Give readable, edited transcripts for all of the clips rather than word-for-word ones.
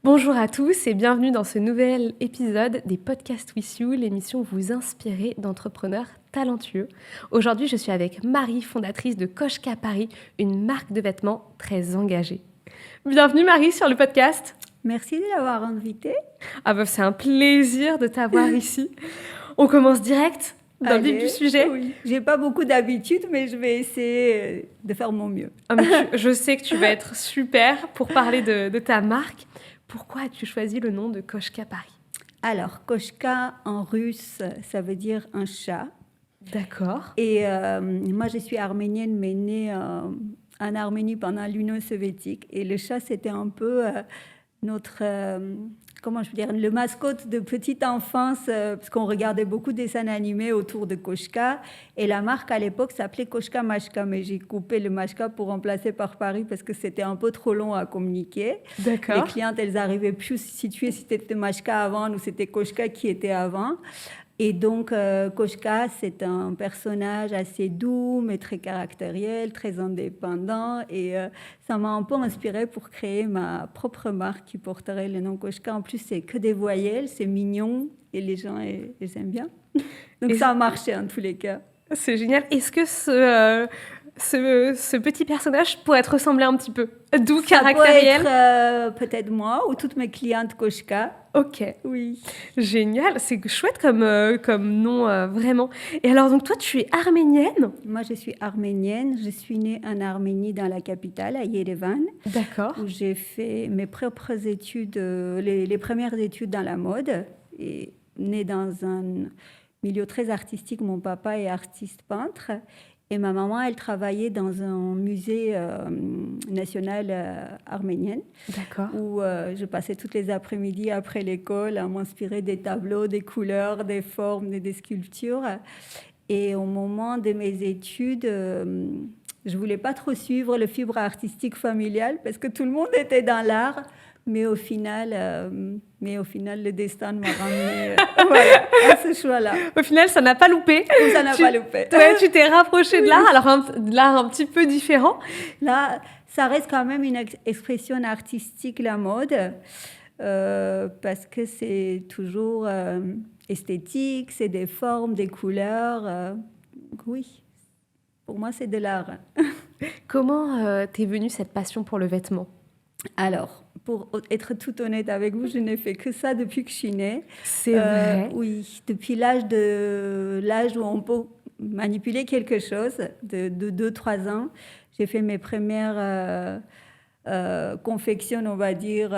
Bonjour à tous et bienvenue dans ce nouvel épisode des Podcasts With You, l'émission où vous inspirez d'entrepreneurs talentueux. Aujourd'hui, je suis avec Marie, fondatrice de Koshka Paris, une marque de vêtements très engagée. Bienvenue Marie sur le podcast. Merci de l'avoir invitée. C'est un plaisir de t'avoir ici. On commence direct dans le vif du sujet. Oui. J'ai pas beaucoup d'habitude, mais je vais essayer de faire mon mieux. Je sais que tu vas être super pour parler de ta marque. Pourquoi as-tu choisi le nom de Koshka Paris ? Alors, Koshka en russe, ça veut dire un chat. D'accord. Et moi, je suis arménienne, mais née en Arménie pendant l'Union soviétique. Et le chat, c'était un peu notre, le mascotte de petite enfance, parce qu'on regardait beaucoup de dessins animés autour de Koshka. Et la marque, à l'époque, s'appelait Koshka Mashka, mais j'ai coupé le Mashka pour remplacer par Paris parce que c'était un peu trop long à communiquer. D'accord. Les clientes, elles n'arrivaient plus à situer si c'était Mashka avant ou c'était Koshka qui était avant. Et donc, Koshka, c'est un personnage assez doux, mais très caractériel, très indépendant. Et ça m'a un peu inspirée pour créer ma propre marque qui porterait le nom Koshka. En plus, c'est que des voyelles, c'est mignon et les gens ils aiment bien. Donc, ça a marché en tous les cas. C'est génial. Est-ce que ce petit personnage pourrait te ressembler un petit peu doux, caractériel? Ça peut être peut-être moi ou toutes mes clientes Koshka. Ok. Oui. Génial. C'est chouette comme nom, vraiment. Et alors, donc toi, tu es arménienne? Moi, je suis arménienne. Je suis née en Arménie, dans la capitale, à Yerevan. D'accord. Où j'ai fait mes propres études, les premières études dans la mode. Et née dans un milieu très artistique. Mon papa est artiste peintre. Et ma maman, elle travaillait dans un musée national arménien. D'accord. Où je passais toutes les après-midi après l'école à m'inspirer des tableaux, des couleurs, des formes et des sculptures. Et au moment de mes études, je ne voulais pas trop suivre le fibre artistique familial parce que tout le monde était dans l'art. Mais au final, le destin m'a ramené à ce choix-là. Au final, ça n'a pas loupé. Ça n'a pas loupé. Ouais, tu t'es rapprochée de l'art, alors de l'art un petit peu différent. Là, ça reste quand même une expression artistique, la mode, parce que c'est toujours esthétique, c'est des formes, des couleurs. Oui, pour moi, c'est de l'art. Comment t'es venue cette passion pour le vêtement ? Alors, pour être tout honnête avec vous, je n'ai fait que ça depuis que je suis née. C'est vrai? Oui, depuis l'âge où on peut manipuler quelque chose, de 2-3 ans, j'ai fait mes premières confections, on va dire,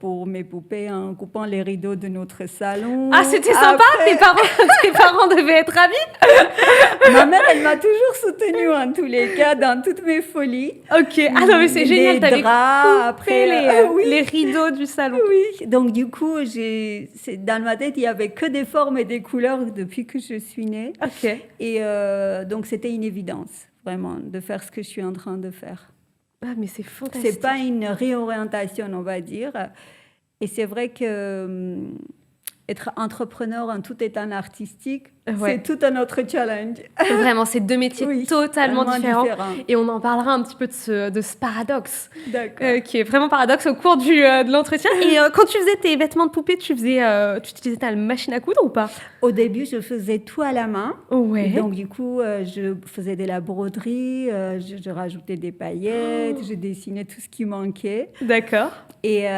pour mes poupées en coupant les rideaux de notre salon. Ah, c'était sympa. Tes parents devaient être ravis. Ma mère, elle m'a toujours soutenue en tous les cas, dans toutes mes folies. Ok. Ah non, mais c'est génial. Les draps, après les rideaux du salon. Oui. Donc du coup, dans ma tête, il y avait que des formes et des couleurs depuis que je suis née. Ok. Et donc c'était une évidence, vraiment, de faire ce que je suis en train de faire. Ah, mais c'est fantastique. C'est pas une réorientation, on va dire. Et c'est vrai que être entrepreneur en tout état artistique, c'est tout un autre challenge. Vraiment, c'est deux métiers totalement différents. Et on en parlera un petit peu de ce paradoxe, qui est vraiment paradoxe au cours de l'entretien. Et quand tu faisais tes vêtements de poupée, tu utilisais ta machine à coudre ou pas ? Au début, je faisais tout à la main. Ouais. Donc, du coup, je faisais de la broderie, je rajoutais des paillettes, je dessinais tout ce qui manquait. D'accord. Et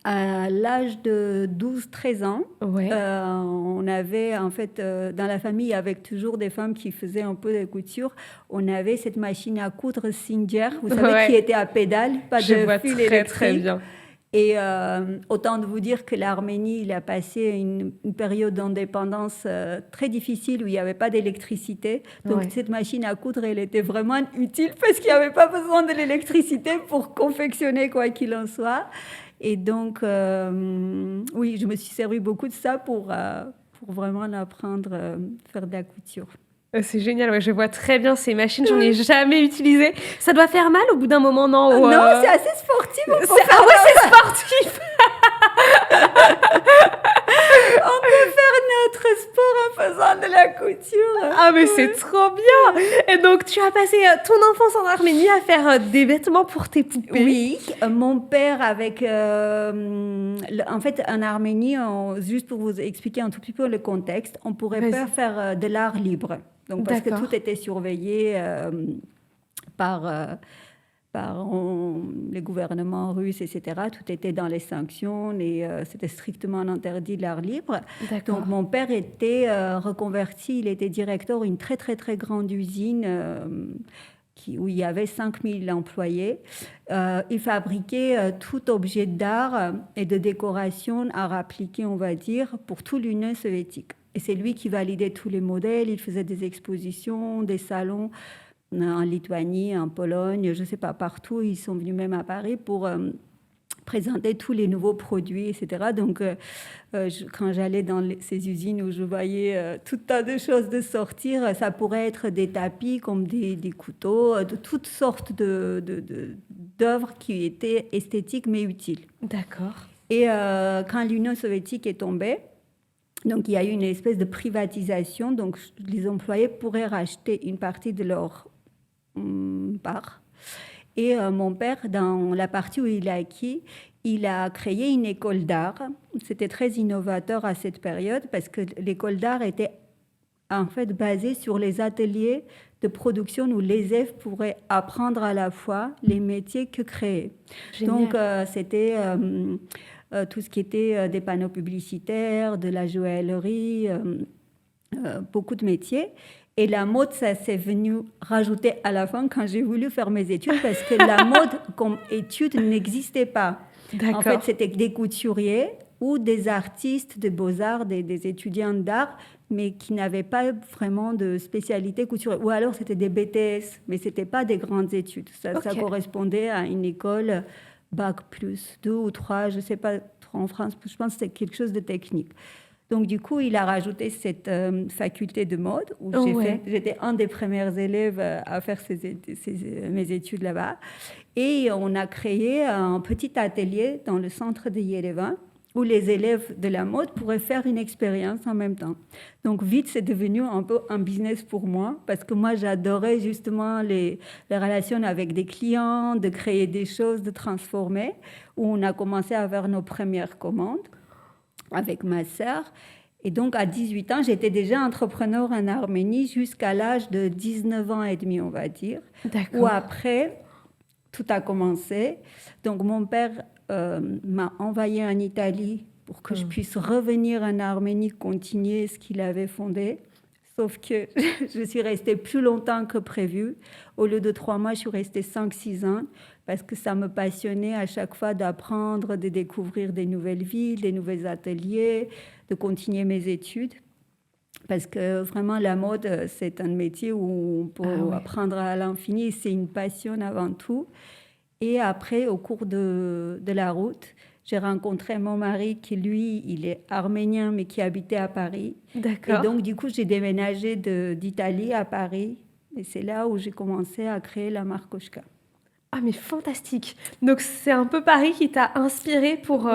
à l'âge de 12-13 ans, on avait, en fait, dans la famille, avec toujours des femmes qui faisaient un peu de couture, on avait cette machine à coudre Singer, vous savez, qui était à pédale, pas de fil électrique. Très bien. Et autant de vous dire que l'Arménie, il a passé une période d'indépendance très difficile où il n'y avait pas d'électricité. Donc cette machine à coudre, elle était vraiment utile parce qu'il n'y avait pas besoin de l'électricité pour confectionner quoi qu'il en soit. Et donc, oui, je me suis servi beaucoup de ça pour vraiment apprendre à faire de la couture. C'est génial, ouais, je vois très bien ces machines, j'en ai jamais utilisé. Ça doit faire mal au bout d'un moment, non ? Non, c'est assez sportif. C'est sportif. On peut faire notre sport en faisant de la couture. Ah, mais mais c'est trop bien. Et donc, tu as passé ton enfance en Arménie à faire des vêtements pour tes poupées. Oui, mon père avec... en fait, en Arménie, juste pour vous expliquer un tout petit peu le contexte, on ne pourrait Vas-y. pas faire de l'art libre. Donc, parce que D'accord. tout était surveillé par, les gouvernements russes, etc. Tout était dans les sanctions et c'était strictement interdit l'art libre. D'accord. Donc mon père était reconverti, il était directeur d'une très très très grande usine où il y avait 5000 employés. Il fabriquait tout objet d'art et de décoration art appliqué, on va dire, pour tout l'Union soviétique. Et c'est lui qui validait tous les modèles, il faisait des expositions, des salons en Lituanie, en Pologne, je ne sais pas, partout. Ils sont venus même à Paris pour présenter tous les nouveaux produits, etc. Donc, quand j'allais dans ces usines où je voyais tout un tas de choses de sortir, ça pourrait être des tapis comme des couteaux, de toutes sortes d'œuvres qui étaient esthétiques mais utiles. D'accord. Et quand l'Union soviétique est tombée, donc il y a eu une espèce de privatisation, donc les employés pourraient racheter une partie de leur part. Et mon père, dans la partie où il a acquis, il a créé une école d'art. C'était très innovateur à cette période parce que l'école d'art était en fait basée sur les ateliers de production où les élèves pourraient apprendre à la fois les métiers que créer. Génial. Donc c'était tout ce qui était des panneaux publicitaires, de la joaillerie, beaucoup de métiers. Et la mode, ça s'est venu rajouter à la fin quand j'ai voulu faire mes études parce que la mode comme étude n'existait pas. D'accord. En fait, c'était des couturiers ou des artistes de beaux-arts, des étudiants d'art, mais qui n'avaient pas vraiment de spécialité couturière. Ou alors, c'était des BTS, mais ce n'était pas des grandes études. Ça correspondait à une école bac plus 2 ou 3, je ne sais pas, en France, je pense que c'était quelque chose de technique. Donc, du coup, il a rajouté cette faculté de mode où j'étais un des premiers élèves à faire mes études là-bas. Et on a créé un petit atelier dans le centre de Yerevan où les élèves de la mode pourraient faire une expérience en même temps. Donc, vite, c'est devenu un peu un business pour moi parce que moi, j'adorais justement les relations avec des clients, de créer des choses, de transformer, où on a commencé à faire nos premières commandes avec ma sœur. Et donc, à 18 ans, j'étais déjà entrepreneur en Arménie jusqu'à l'âge de 19 ans et demi, on va dire. D'accord. Où après, tout a commencé. Donc, mon père m'a envoyé en Italie pour que je puisse revenir en Arménie, continuer ce qu'il avait fondé. Sauf que je suis restée plus longtemps que prévu. Au lieu de 3 mois, je suis restée 5-6 ans parce que ça me passionnait à chaque fois d'apprendre, de découvrir des nouvelles villes, des nouveaux ateliers, de continuer mes études. Parce que vraiment, la mode, c'est un métier où on peut apprendre à l'infini. C'est une passion avant tout. Et après, au cours de la route, j'ai rencontré mon mari qui, lui, il est arménien, mais qui habitait à Paris. D'accord. Et donc, du coup, j'ai déménagé d'Italie à Paris. Et c'est là où j'ai commencé à créer la marque Koshka. Ah, mais fantastique. Donc, c'est un peu Paris qui t'a inspiré pour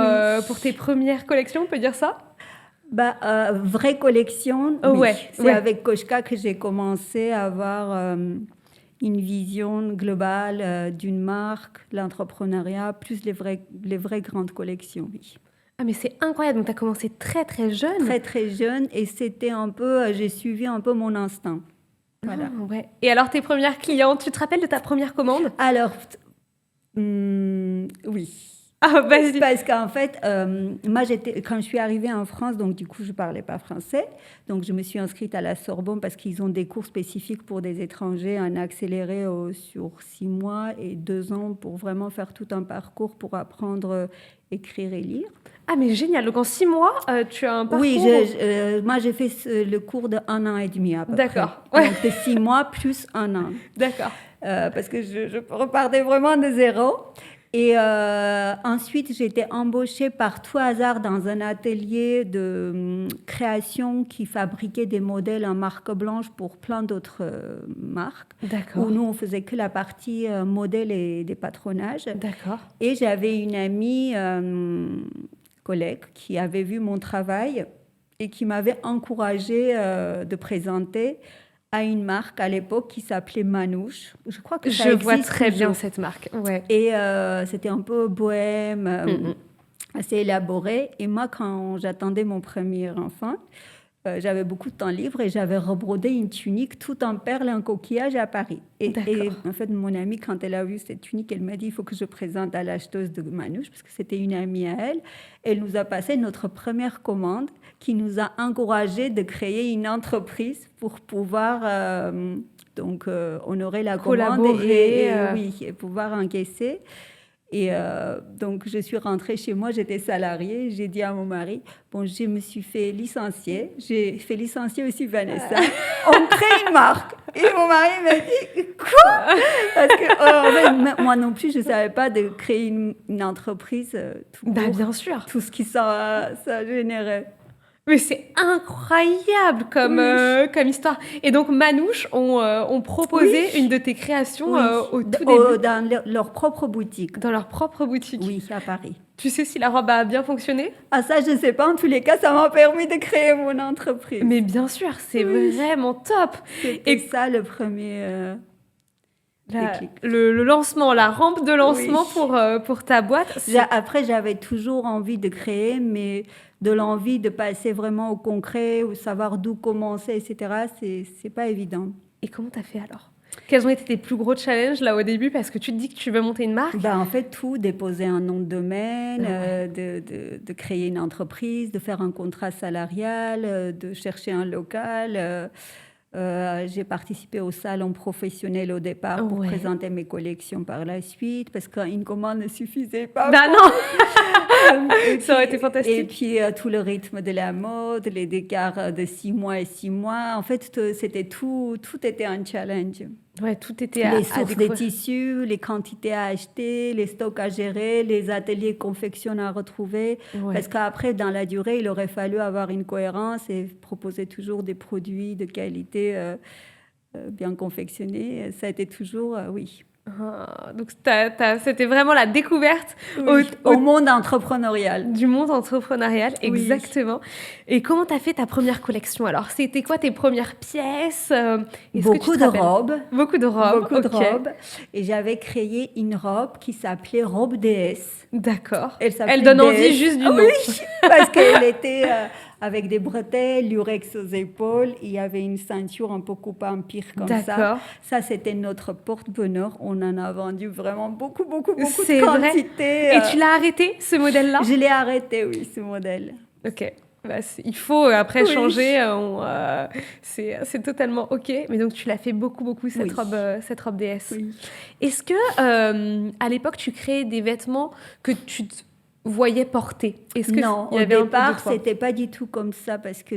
tes premières collections, on peut dire ça ? Vraie collection, oui. C'est avec Koshka que j'ai commencé à avoir une vision globale d'une marque, l'entrepreneuriat, plus les vraies grandes collections, oui. Ah, mais c'est incroyable. Donc, tu as commencé très, très jeune. Très, très jeune. Et c'était un peu... j'ai suivi un peu mon instinct. Voilà. Ah, ouais. Et alors, tes premières clientes, tu te rappelles de ta première commande ? Alors, oui. Ah, vas-y. Parce qu'en fait, moi, quand je suis arrivée en France, donc du coup, je ne parlais pas français. Donc, je me suis inscrite à la Sorbonne parce qu'ils ont des cours spécifiques pour des étrangers, un accéléré sur 6 mois et 2 ans pour vraiment faire tout un parcours pour apprendre écrire et lire. Ah, mais génial. Donc, en 6 mois, tu as un parcours... Oui, moi, j'ai fait le cours de 1 an et demi à peu près. D'accord. Donc, c'est 6 mois plus 1 an. D'accord. Parce que je repartais vraiment de zéro. Et ensuite, j'ai été embauchée par tout hasard dans un atelier de création qui fabriquait des modèles en marque blanche pour plein d'autres marques. D'accord. Où nous, on faisait que la partie modèle et des patronages. D'accord. Et j'avais une amie, collègue, qui avait vu mon travail et qui m'avait encouragée de présenter à une marque à l'époque qui s'appelait Manouche. Je crois que ça Je existe vois très bien toujours. cette marque. Ouais. Et c'était un peu bohème, assez élaboré. Et moi, quand j'attendais mon premier enfant, j'avais beaucoup de temps libre et j'avais rebrodé une tunique tout en perles et en coquillage à Paris. Et D'accord. en fait, mon amie, quand elle a vu cette tunique, elle m'a dit, il faut que je présente à l'acheteuse de Manouche, parce que c'était une amie à elle. Elle nous a passé notre première commande qui nous a encouragé de créer une entreprise pour pouvoir honorer la commande Collaborer. oui, et pouvoir encaisser. Et donc, je suis rentrée chez moi, j'étais salariée. J'ai dit à mon mari, bon, je me suis fait licencier. J'ai fait licencier aussi Vanessa. On crée une marque. Et mon mari m'a dit, quoi? Parce que en fait, moi non plus, je ne savais pas de créer une entreprise tout Bah, court. bien sûr. Tout ce qui ça générait. Mais c'est incroyable comme histoire. Et donc, Manouche ont proposé une de tes créations au tout début. Dans leur propre boutique. Dans leur propre boutique. Oui, à Paris. Tu sais si la robe a bien fonctionné? Ah, ça, je ne sais pas. En tous les cas, ça m'a permis de créer mon entreprise. Mais bien sûr, c'est vraiment top. Et ça, le premier déclic. Le lancement, la rampe de lancement pour ta boîte. Après, j'avais toujours envie de créer, mais de l'envie de passer vraiment au concret, ou savoir d'où commencer, etc., c'est pas évident. Et comment tu as fait alors? Quels ont été tes plus gros challenges là au début? Parce que tu te dis que tu veux monter une marque. En fait, tout, déposer un nom de domaine, de créer une entreprise, de faire un contrat salarial, de chercher un local. J'ai participé au salon professionnel au départ pour présenter mes collections par la suite, parce qu'une commande ne suffisait pas. Bah non. Ça aurait été fantastique. Et puis tout le rythme de la mode, les écarts de 6 mois et 6 mois. En fait, c'était tout était un challenge. Ouais, tout était les sources des tissus, les quantités à acheter, les stocks à gérer, les ateliers confection à retrouver. Parce qu'après, dans la durée, il aurait fallu avoir une cohérence et proposer toujours des produits de qualité bien confectionnés. Ça a été toujours, donc, c'était vraiment la découverte au monde entrepreneurial. Du monde entrepreneurial, exactement. Et comment tu as fait ta première collection alors? C'était quoi tes premières pièces? Beaucoup de robes. Beaucoup de robes. Beaucoup de robes. Et j'avais créé une robe qui s'appelait Robe déesse. D'accord. Elle donne envie juste du nom. Oui, parce qu'elle était avec des bretelles, lurex aux épaules. Il y avait une ceinture un peu coupée en pire comme ça. Ça, c'était notre porte-bonheur. On en a vendu vraiment beaucoup de quantité. Et tu l'as arrêté, ce modèle-là? Je l'ai arrêté, oui, ce modèle. Ok. Il faut après changer. C'est totalement ok. Mais donc, tu l'as fait beaucoup, cette robe DS. Oui. Est-ce que, à l'époque, tu créais des vêtements que tu te voyais porter? Non, au départ, c'était pas du tout comme ça parce que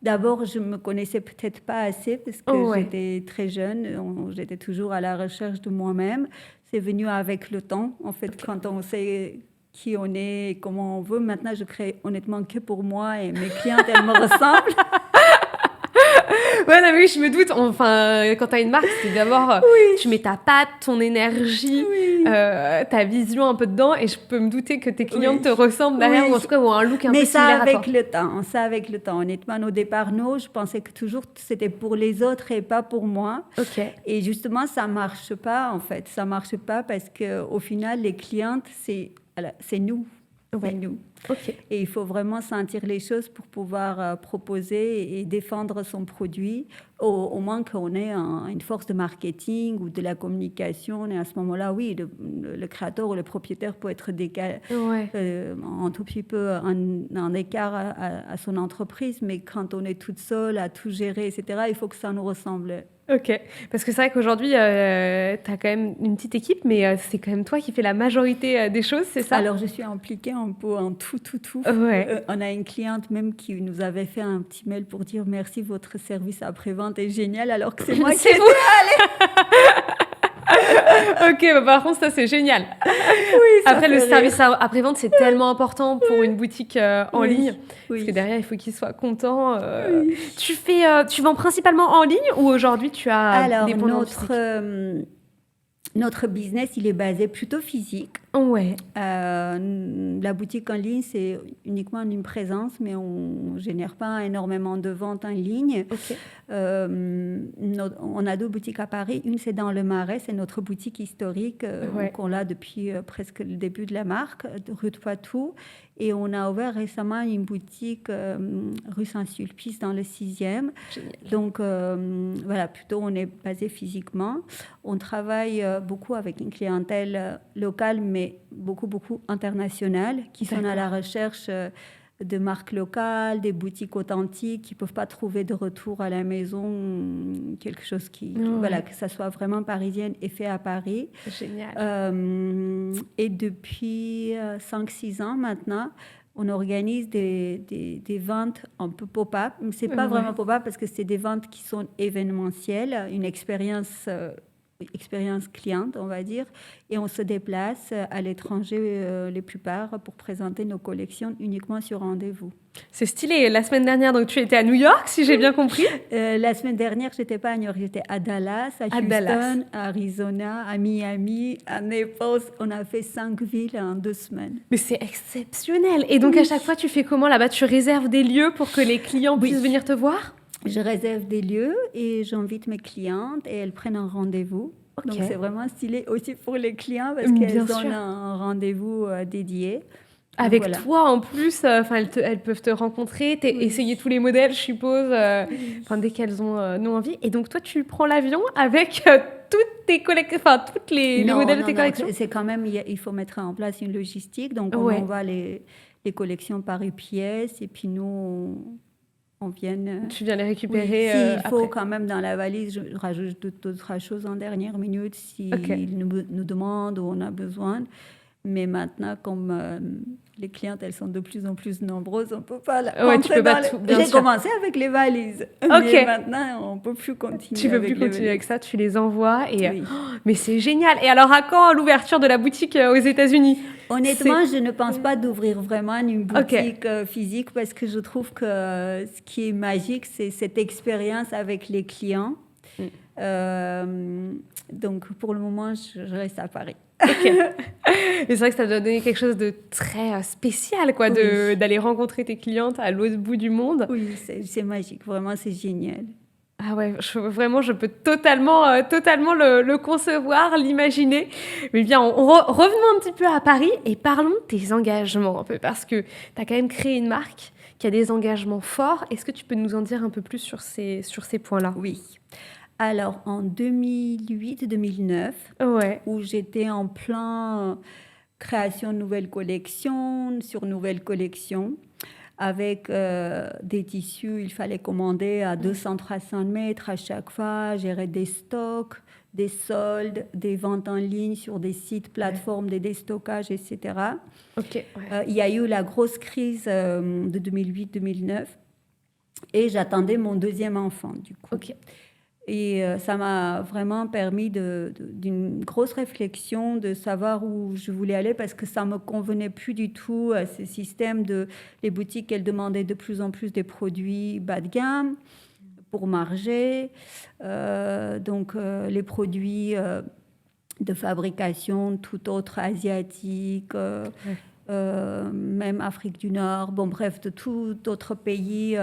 D'abord, je me connaissais peut-être pas assez parce que j'étais très jeune. J'étais toujours à la recherche de moi-même. C'est venu avec le temps. En fait, quand on sait qui on est et comment on veut. Maintenant, je crée honnêtement que pour moi et mes clientes, elles me ressemblent. Ouais, non, mais oui, je me doute. Enfin, quand tu as une marque, c'est d'abord, tu mets ta patte, ton énergie, ta vision un peu dedans, et je peux me douter que tes clientes te ressemblent derrière, ou en tout cas, ont un look un peu similaire à toi. Mais ça avec le temps. Honnêtement, au départ, non, je pensais que toujours c'était pour les autres et pas pour moi. Okay. Et justement, ça marche pas, en fait. Ça marche pas parce qu'au final, les clientes, c'est nous. C'est nous. Okay. Et il faut vraiment sentir les choses pour pouvoir proposer et défendre son produit, au moins qu'on ait une force de marketing ou de la communication. Et à ce moment-là, oui, le créateur ou le propriétaire peut être un tout petit peu en écart à son entreprise, mais quand on est toute seule à tout gérer, etc., il faut que ça nous ressemble. Ok, parce que c'est vrai qu'aujourd'hui, tu as quand même une petite équipe, mais c'est quand même toi qui fais la majorité des choses, c'est ça? Alors, je suis impliquée un peu en tout. Ouais. On a une cliente même qui nous avait fait un petit mail pour dire merci, votre service après-vente est génial, alors que c'est moi qui étais allée. Ok, par contre, ça, c'est génial. Oui, après, le service après-vente, c'est tellement important pour une boutique en ligne. Parce que derrière, il faut qu'ils soient contents. Tu vends principalement en ligne ou aujourd'hui, tu as des points de vente physiques ? notre business, il est basé plutôt physique. Ouais. La boutique en ligne, c'est uniquement une présence, mais on ne génère pas énormément de ventes en ligne. Ok. On a 2 boutiques à Paris. Une, c'est dans le Marais, c'est notre boutique historique Ouais. qu'on a depuis presque le début de la marque, rue de Poitou. Et on a ouvert récemment une boutique rue Saint-Sulpice dans le 6e. Génial. Donc voilà, plutôt on est basé physiquement. On travaille beaucoup avec une clientèle locale, mais beaucoup internationale, qui sont à la recherche de marques locales, des boutiques authentiques, qui ne peuvent pas trouver de retour à la maison, quelque chose voilà, que ça soit vraiment parisienne et fait à Paris. Génial. Et depuis 5-6 ans maintenant, on organise des ventes un peu pop-up. Ce n'est pas vraiment pop-up parce que c'est des ventes qui sont événementielles, une expérience cliente, on va dire. Et on se déplace à l'étranger, les plupart, pour présenter nos collections uniquement sur rendez-vous. C'est stylé. La semaine dernière, donc, tu étais à New York, si j'ai bien compris. La semaine dernière, je n'étais pas à New York, j'étais à Dallas, à Houston, à Arizona, à Miami, à Naples. On a fait 5 villes en 2 semaines. Mais c'est exceptionnel. Et donc, à chaque fois, tu fais comment là-bas? Tu réserves des lieux pour que les clients puissent venir te voir? Je réserve des lieux et j'invite mes clientes et elles prennent un rendez-vous. Okay. Donc, c'est vraiment stylé aussi pour les clients parce qu'elles ont un rendez-vous dédié. Avec toi, en plus, elles peuvent te rencontrer, essayer tous les modèles, je suppose, dès qu'elles ont envie. Et donc, toi, tu prends l'avion avec toutes tes collections, tous les modèles de tes collections? C'est quand même, il faut mettre en place une logistique. Donc, on envoie les collections par UPS et puis nous, on vient... Tu viens les récupérer il faut quand même dans la valise, je rajoute d'autres choses en dernière minute s'ils nous demandent ou on a besoin. Mais maintenant, comme les clientes, elles sont de plus en plus nombreuses, on ne peut pas J'ai commencé avec les valises, mais maintenant, on ne peut plus continuer. Tu ne peux plus continuer avec ça, tu les envoies. Et, mais c'est génial. Et alors, à quand l'ouverture de la boutique aux États-Unis? Honnêtement, je ne pense pas d'ouvrir vraiment une boutique physique parce que je trouve que ce qui est magique, c'est cette expérience avec les clients. Donc, pour le moment, je reste à Paris. Mais c'est vrai que ça doit donner quelque chose de très spécial, quoi, d'aller rencontrer tes clientes à l'autre bout du monde. Oui, c'est magique. Vraiment, c'est génial. Ah ouais, vraiment, je peux totalement le concevoir, l'imaginer. Mais bien, revenons un petit peu à Paris et parlons de tes engagements un peu, parce que tu as quand même créé une marque qui a des engagements forts. Est-ce que tu peux nous en dire un peu plus sur ces points-là? Oui. Alors, en 2008-2009, où j'étais en plein création de nouvelles collections, sur nouvelles collections, avec des tissus, il fallait commander à 200-300 mètres à chaque fois, gérer des stocks, des soldes, des ventes en ligne sur des sites, plateformes de déstockage, etc. Il y a eu la grosse crise de 2008-2009 et j'attendais mon deuxième enfant, du coup. Et ça m'a vraiment permis d'une grosse réflexion, de savoir où je voulais aller, parce que ça ne me convenait plus du tout, ce système les boutiques, elles demandaient de plus en plus des produits bas de gamme pour marger. Donc, les produits de fabrication, tout autre asiatique, même Afrique du Nord, bon bref, de tout autre pays,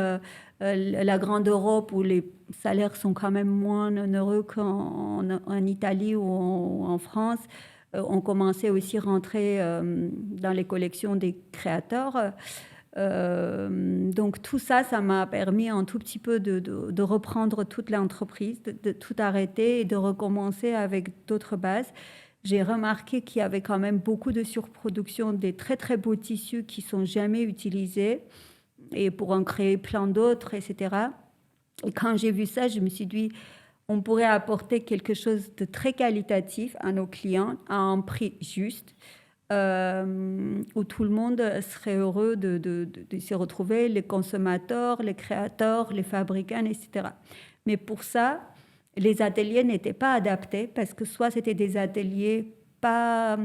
la grande Europe où les salaires sont quand même moins onéreux qu'en Italie ou en France. On commençait aussi à rentrer dans les collections des créateurs. Donc tout ça, ça m'a permis un tout petit peu de reprendre toute l'entreprise, de tout arrêter et de recommencer avec d'autres bases. J'ai remarqué qu'il y avait quand même beaucoup de surproduction, des très très beaux tissus qui ne sont jamais utilisés, et pour en créer plein d'autres, etc. Et quand j'ai vu ça, je me suis dit, on pourrait apporter quelque chose de très qualitatif à nos clients à un prix juste, où tout le monde serait heureux de se retrouver, les consommateurs, les créateurs, les fabricants, etc. Mais pour ça, les ateliers n'étaient pas adaptés, parce que soit c'était des ateliers pas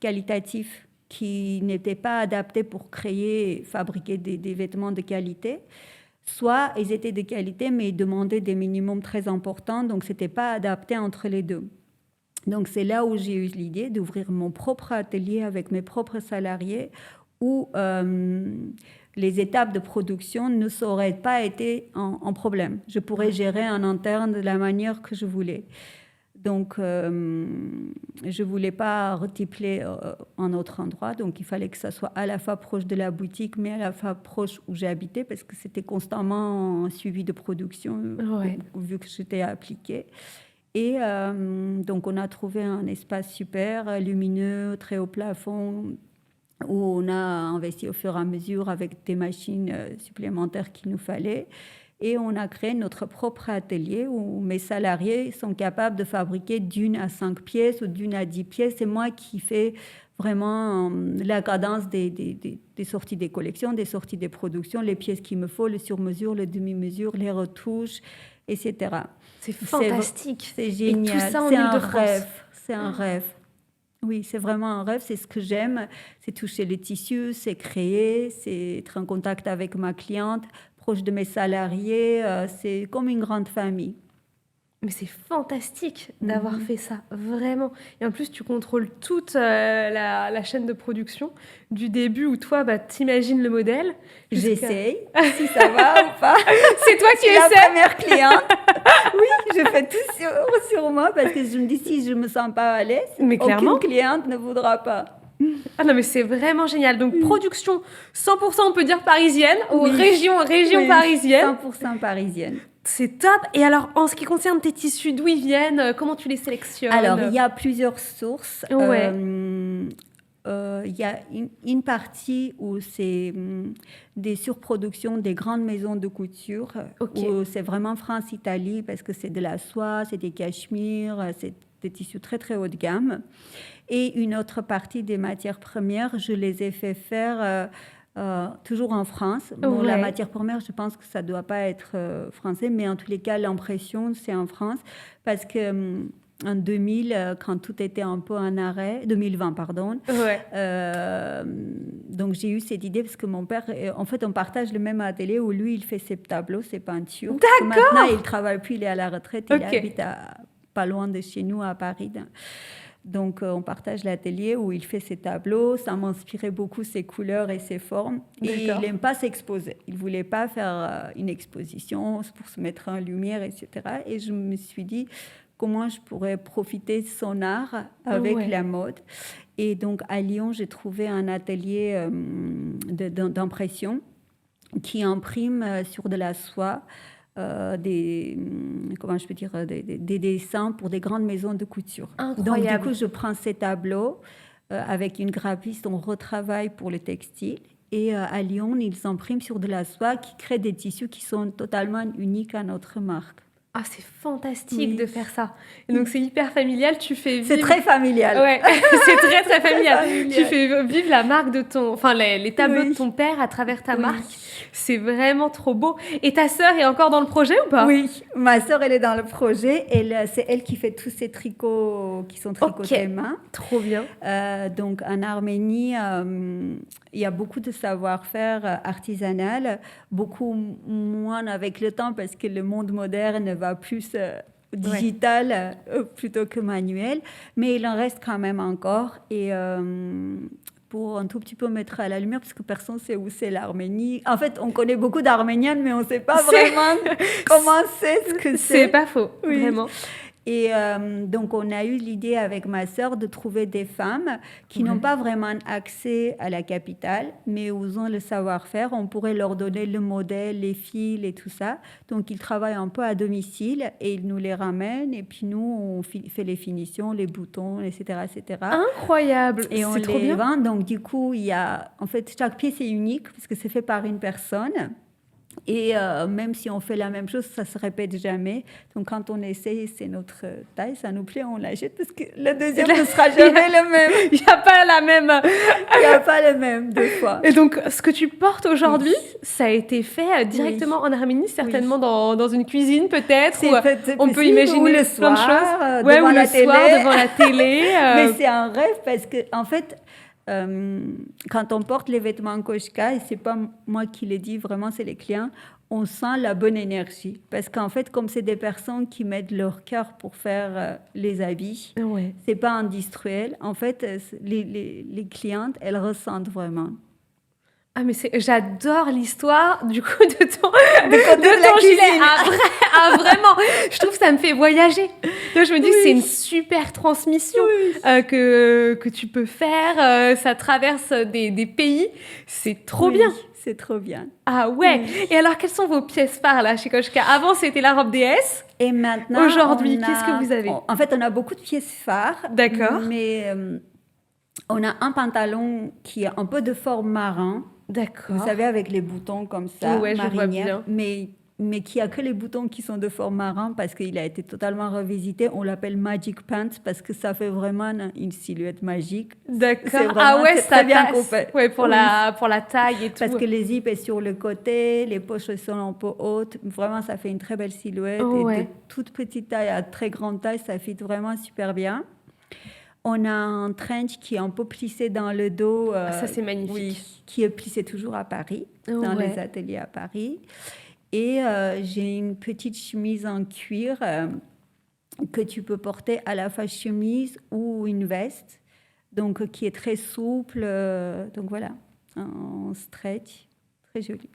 qualitatifs, qui n'étaient pas adaptés pour fabriquer des vêtements de qualité, soit ils étaient de qualité, mais ils demandaient des minimums très importants, donc ce n'était pas adapté entre les deux. Donc, c'est là où j'ai eu l'idée d'ouvrir mon propre atelier avec mes propres salariés où les étapes de production ne sauraient pas été en problème. Je pourrais gérer en interne de la manière que je voulais. Donc, je ne voulais pas retipler en autre endroit. Donc, il fallait que ça soit à la fois proche de la boutique, mais à la fois proche où j'habitais, parce que c'était constamment un suivi de production, vu que j'étais appliquée. Et donc, on a trouvé un espace super, lumineux, très haut plafond, où on a investi au fur et à mesure avec des machines supplémentaires qu'il nous fallait. Et on a créé notre propre atelier où mes salariés sont capables de fabriquer d'1 à 5 pièces ou d'1 à 10 pièces. C'est moi qui fais vraiment la cadence des sorties des collections, des sorties des productions, les pièces qu'il me faut, le sur-mesure, le demi-mesure, les retouches, etc. C'est fantastique. C'est génial. Et tout ça en Île-de-France. C'est un rêve. Oui, c'est vraiment un rêve, c'est ce que j'aime, c'est toucher les tissus, c'est créer, c'est être en contact avec ma cliente, proche de mes salariés, c'est comme une grande famille. Mais c'est fantastique d'avoir fait ça, vraiment. Et en plus, tu contrôles toute la chaîne de production, du début où toi, t'imagines le modèle. J'essaye, si ça va ou pas. C'est toi qui essaies. La première cliente. Oui, je fais tout sur moi parce que je me dis, si je ne me sens pas à l'aise, aucune cliente ne voudra pas. Ah non, mais c'est vraiment génial. Donc, production 100%, on peut dire parisienne, ou région parisienne. 100% parisienne. C'est top. Et alors, en ce qui concerne tes tissus, d'où ils viennent? Comment tu les sélectionnes? Alors, il y a plusieurs sources. Ouais. Il y a une partie où c'est des surproductions des grandes maisons de couture, où c'est vraiment France-Italie, parce que c'est de la soie, c'est des cachemires, c'est des tissus très, très haut de gamme. Et une autre partie des matières premières, je les ai fait faire toujours en France. Bon, la matière première, je pense que ça ne doit pas être français, mais en tous les cas, l'impression, c'est en France, parce que... en 2000, quand tout était un peu en arrêt, 2020, pardon. Donc, j'ai eu cette idée parce que mon père, en fait, on partage le même atelier où lui, il fait ses tableaux, ses peintures. D'accord. Maintenant, il ne travaille plus, il est à la retraite, il habite pas loin de chez nous, à Paris. Donc, on partage l'atelier où il fait ses tableaux. Ça m'inspirait beaucoup, ses couleurs et ses formes. Et il n'aime pas s'exposer. Il ne voulait pas faire une exposition pour se mettre en lumière, etc. Et je me suis dit... comment je pourrais profiter de son art avec la mode. Et donc, à Lyon, j'ai trouvé un atelier d'impression qui imprime sur de la soie des dessins pour des grandes maisons de couture. Incroyable. Donc, du coup, je prends ces tableaux avec une graphiste, on retravaille pour le textile. Et à Lyon, ils impriment sur de la soie qui crée des tissus qui sont totalement uniques à notre marque. Ah, c'est fantastique de faire ça. Et donc, c'est hyper familial. Tu fais vivre... C'est très familial. Ouais, c'est très, très familial. Tu fais vivre la marque de ton... Enfin, les tableaux de ton père à travers ta marque. C'est vraiment trop beau. Et ta sœur est encore dans le projet ou pas? Oui, ma sœur, elle est dans le projet. C'est elle qui fait tous ces tricots qui sont tricotés main. Trop bien. Donc, en Arménie, il y a beaucoup de savoir-faire artisanal, beaucoup moins avec le temps parce que le monde moderne va plus digital plutôt que manuel, mais il en reste quand même encore. Et pour un tout petit peu mettre à la lumière, parce que personne ne sait où c'est l'Arménie. En fait, on connaît beaucoup d'Arméniennes, mais on ne sait pas vraiment comment c'est, ce que c'est. C'est pas faux, vraiment. Et donc, on a eu l'idée avec ma sœur de trouver des femmes qui n'ont pas vraiment accès à la capitale, mais où ont le savoir-faire. On pourrait leur donner le modèle, les fils et tout ça. Donc, ils travaillent un peu à domicile et ils nous les ramènent. Et puis, nous, on fait les finitions, les boutons, etc., etc. Incroyable! Et on les vend. Donc, du coup, il y a... En fait, chaque pièce est unique parce que c'est fait par une personne. Et même si on fait la même chose, ça ne se répète jamais. Donc, quand on essaie, c'est notre taille, ça nous plaît, on l'achète parce que le deuxième ne sera jamais le même. Il n'y a pas la même. Il n'y a pas le même, deux fois. Et donc, ce que tu portes aujourd'hui, ça a été fait directement en Arménie, certainement dans une cuisine peut-être. On peut imaginer le soir, plein de choses. Devant la télé. Devant la télé. Mais c'est un rêve parce que, en fait... quand on porte les vêtements Koshka, et c'est pas moi qui les dis, vraiment c'est les clients, on sent la bonne énergie. Parce qu'en fait, comme c'est des personnes qui mettent leur cœur pour faire les habits, Ouais. c'est pas industriel. En fait, les clientes, elles ressentent vraiment. Ah, mais j'adore l'histoire du coup de ton, de ton gilet. cuisine. Vraiment, je trouve que ça me fait voyager. Là, je me dis que c'est une super transmission que tu peux faire. Ça traverse des pays. C'est trop bien. C'est trop bien. Ah ouais. Et alors, quelles sont vos pièces phares là chez Koshka? Avant, c'était la robe déesse. Et maintenant, aujourd'hui, qu'est-ce que vous avez? En fait, on a beaucoup de pièces phares. D'accord. Mais on a un pantalon qui est un peu de forme marin. D'accord. Vous savez, avec les boutons comme ça, ouais, je vois bien. Mais qui a que les boutons qui sont de forme marin parce qu'il a été totalement revisité. On l'appelle Magic Pants parce que ça fait vraiment une silhouette magique. D'accord. Ah ouais, ça très bien passe. fait. Ouais, pour la taille et tout. Parce que les zips est sur le côté, les poches sont un peu hautes. Vraiment, ça fait une très belle silhouette. Ouais. Et de toute petite taille à très grande taille, ça fit vraiment super bien. On a un trench qui est un peu plissé dans le dos. Ça, c'est magnifique. Oui, qui est plissé toujours à Paris, dans les ateliers à Paris. Et j'ai une petite chemise en cuir que tu peux porter à la fois chemise ou une veste, donc qui est très souple. Donc voilà, en stretch. Très joli.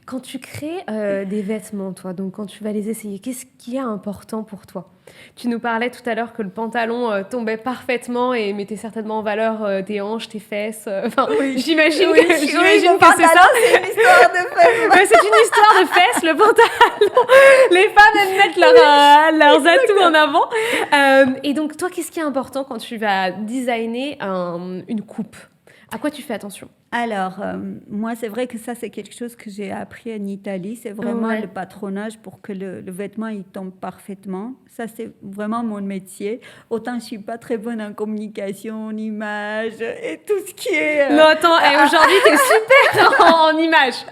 Quand tu crées des vêtements, toi, donc quand tu vas les essayer, qu'est-ce qui est important pour toi? Tu nous parlais tout à l'heure que le pantalon tombait parfaitement et mettait certainement en valeur tes hanches, tes fesses. J'imagine que c'est ça. C'est une histoire de fesses. C'est une histoire de fesses, le pantalon. Les femmes aiment mettre leurs atouts en avant. Et donc, toi, qu'est-ce qui est important quand tu vas designer une coupe? À quoi tu fais attention? Alors, moi, c'est vrai que ça, c'est quelque chose que j'ai appris en Italie. C'est vraiment le patronage pour que le vêtement, il tombe parfaitement. Ça, c'est vraiment mon métier. Autant je ne suis pas très bonne en communication, en image et tout ce qui est... Non, attends, aujourd'hui, tu es super en image.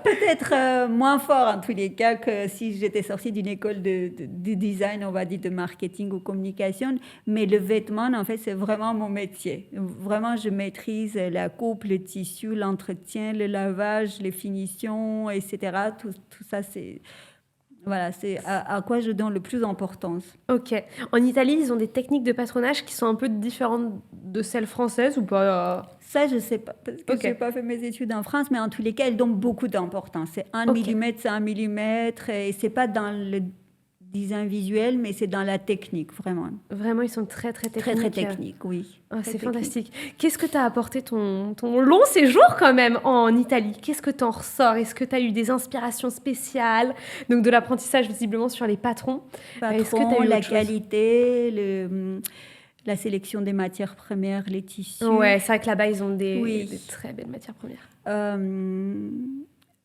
Peut-être moins fort, en tous les cas, que si j'étais sortie d'une école de design, on va dire, de marketing ou communication. Mais le vêtement, en fait, c'est vraiment mon métier. Vraiment, je maîtrise la coupe, le tissu, l'entretien, le lavage, les finitions, etc. Tout ça, c'est à quoi je donne le plus d'importance. Ok. En Italie, ils ont des techniques de patronage qui sont un peu différentes de celles françaises ou pas? Ça, je ne sais pas, parce que je n'ai pas fait mes études en France, mais en tous les cas, elles donnent beaucoup d'importance. C'est 1 millimètre, c'est 1 millimètre, et ce n'est pas dans le design visuel, mais c'est dans la technique, vraiment. Vraiment, ils sont très, très techniques. Très, très techniques, oui. C'est fantastique. Qu'est-ce que t'as apporté ton long séjour quand même en Italie? Qu'est-ce que t'en ressors? Est-ce que t'as eu des inspirations spéciales? Donc de l'apprentissage visiblement sur les patrons. Est-ce que t'as eu la qualité, la sélection des matières premières, les tissus. Ouais, c'est vrai que là-bas, ils ont des très belles matières premières.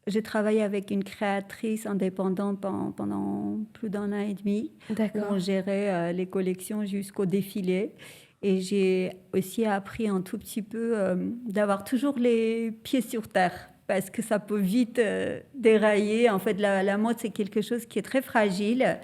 J'ai travaillé avec une créatrice indépendante pendant plus d'1 an et demi. D'accord. On gérait les collections jusqu'au défilé. Et j'ai aussi appris un tout petit peu d'avoir toujours les pieds sur terre, parce que ça peut vite dérailler. En fait, la mode, c'est quelque chose qui est très fragile,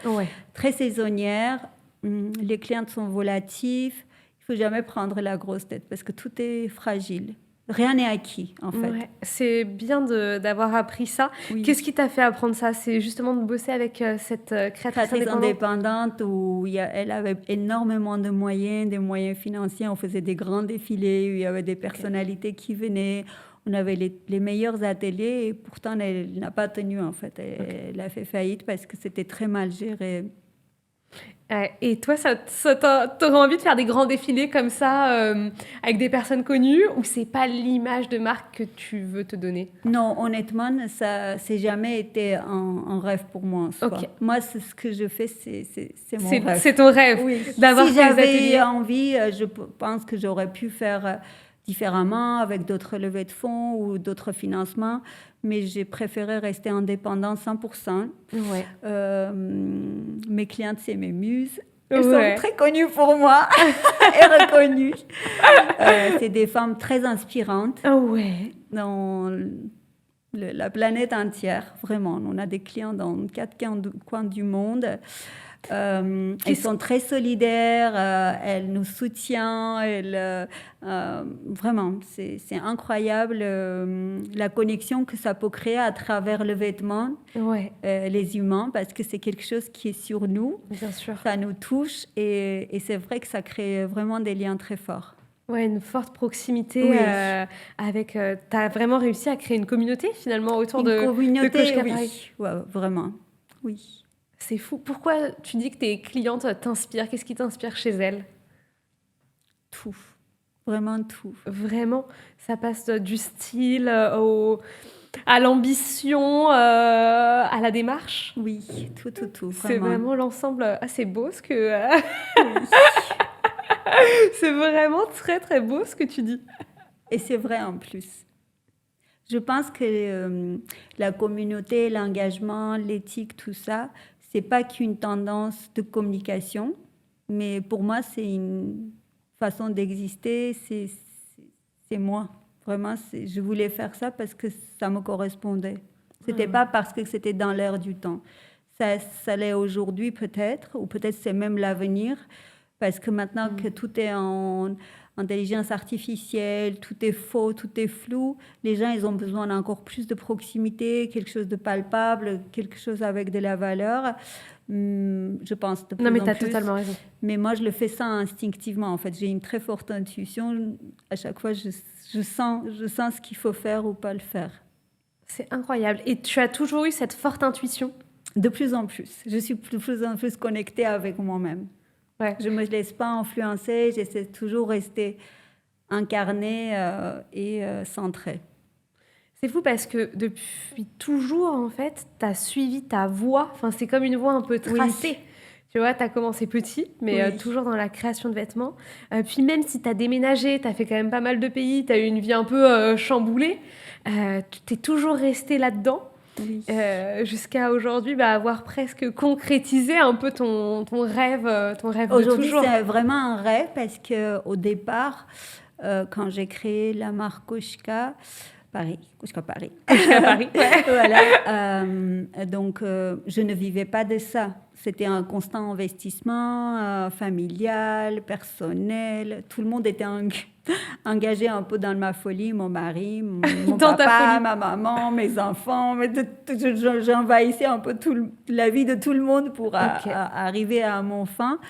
très saisonnière. Les clients sont volatifs. Il ne faut jamais prendre la grosse tête, parce que tout est fragile. Rien n'est acquis, en fait. Ouais, c'est bien d'avoir appris ça. Oui. Qu'est-ce qui t'a fait apprendre ça? C'est justement de bosser avec cette créatrice indépendante où elle avait énormément de moyens, des moyens financiers. On faisait des grands défilés où il y avait des personnalités qui venaient. On avait les meilleurs ateliers et pourtant, elle n'a pas tenu, en fait. Elle a fait faillite parce que c'était très mal géré. Et toi, t'aurais envie de faire des grands défilés comme ça avec des personnes connues, ou c'est pas l'image de marque que tu veux te donner? Non, honnêtement, ça c'est jamais été un rêve pour moi. Moi, c'est ce que je fais, c'est mon rêve. C'est ton rêve, d'avoir si tes ateliers. j'avais envie, je pense que j'aurais pu faire différemment avec d'autres levées de fonds ou d'autres financements, mais j'ai préféré rester indépendante 100%. Mes clientes, c'est mes muses. Elles sont très connues pour moi et reconnues. C'est des femmes très inspirantes dans la planète entière, vraiment. On a des clients dans 4 coins du monde. Elles sont très solidaires, elles nous soutiennent, vraiment, c'est incroyable la connexion que ça peut créer à travers le vêtement, Ouais, les humains, parce que c'est quelque chose qui est sur nous, bien sûr. ça nous touche et c'est vrai que ça crée vraiment des liens très forts. Ouais, une forte proximité Oui, avec. Tu as vraiment réussi à créer une communauté finalement autour une de communauté, Kochka Paris. oui, ouais, vraiment, oui. C'est fou. Pourquoi tu dis que tes clientes t'inspirent? Qu'est-ce qui t'inspire chez elles? Tout, vraiment tout. Vraiment, ça passe du style à l'ambition, à la démarche. Oui, tout, C'est vraiment. vraiment l'ensemble assez beau ce que. Oui. C'est vraiment très très beau ce que tu dis. Et c'est vrai en plus. Je pense que la communauté, l'engagement, l'éthique, tout ça, c'est pas qu'une tendance de communication, mais pour moi, c'est une façon d'exister, c'est moi. Vraiment, je voulais faire ça parce que ça me correspondait. C'était pas parce que c'était dans l'air du temps. Ça l'est aujourd'hui peut-être, ou peut-être c'est même l'avenir, parce que maintenant que tout est en intelligence artificielle, tout est faux, tout est flou, les gens, ils ont besoin d'encore plus de proximité, quelque chose de palpable, quelque chose avec de la valeur. Je pense de Non, plus mais en tu as plus. totalement raison. Mais moi, je le fais ça instinctivement. En fait, j'ai une très forte intuition. À chaque fois, je sens ce qu'il faut faire ou pas le faire. C'est incroyable. Et tu as toujours eu cette forte intuition? De plus en plus. Je suis de plus en plus connectée avec moi-même. Ouais. Je ne me laisse pas influencer. J'essaie de toujours rester incarnée et centrée. C'est fou parce que depuis toujours, en fait, tu as suivi ta voie. Enfin, c'est comme une voie un peu tracée. Oui. Tu vois, tu as commencé petit, mais Oui. toujours dans la création de vêtements. Puis même si tu as déménagé, tu as fait quand même pas mal de pays, tu as eu une vie un peu chamboulée, tu es toujours resté là-dedans. Oui. Jusqu'à aujourd'hui, avoir presque concrétisé un peu ton rêve de Aujourd'hui, toujours. c'est vraiment un rêve parce qu'au départ, quand j'ai créé la marque Kochka Paris, À Paris, ouais. voilà, donc je ne vivais pas de ça. C'était un constant investissement familial, personnel. Tout le monde était engagé un peu dans ma folie. Mon mari, mon Dans ta papa, folie. ma maman, mes enfants. Mais j'envahissais un peu la vie de tout le monde pour Ok. arriver à mon fin.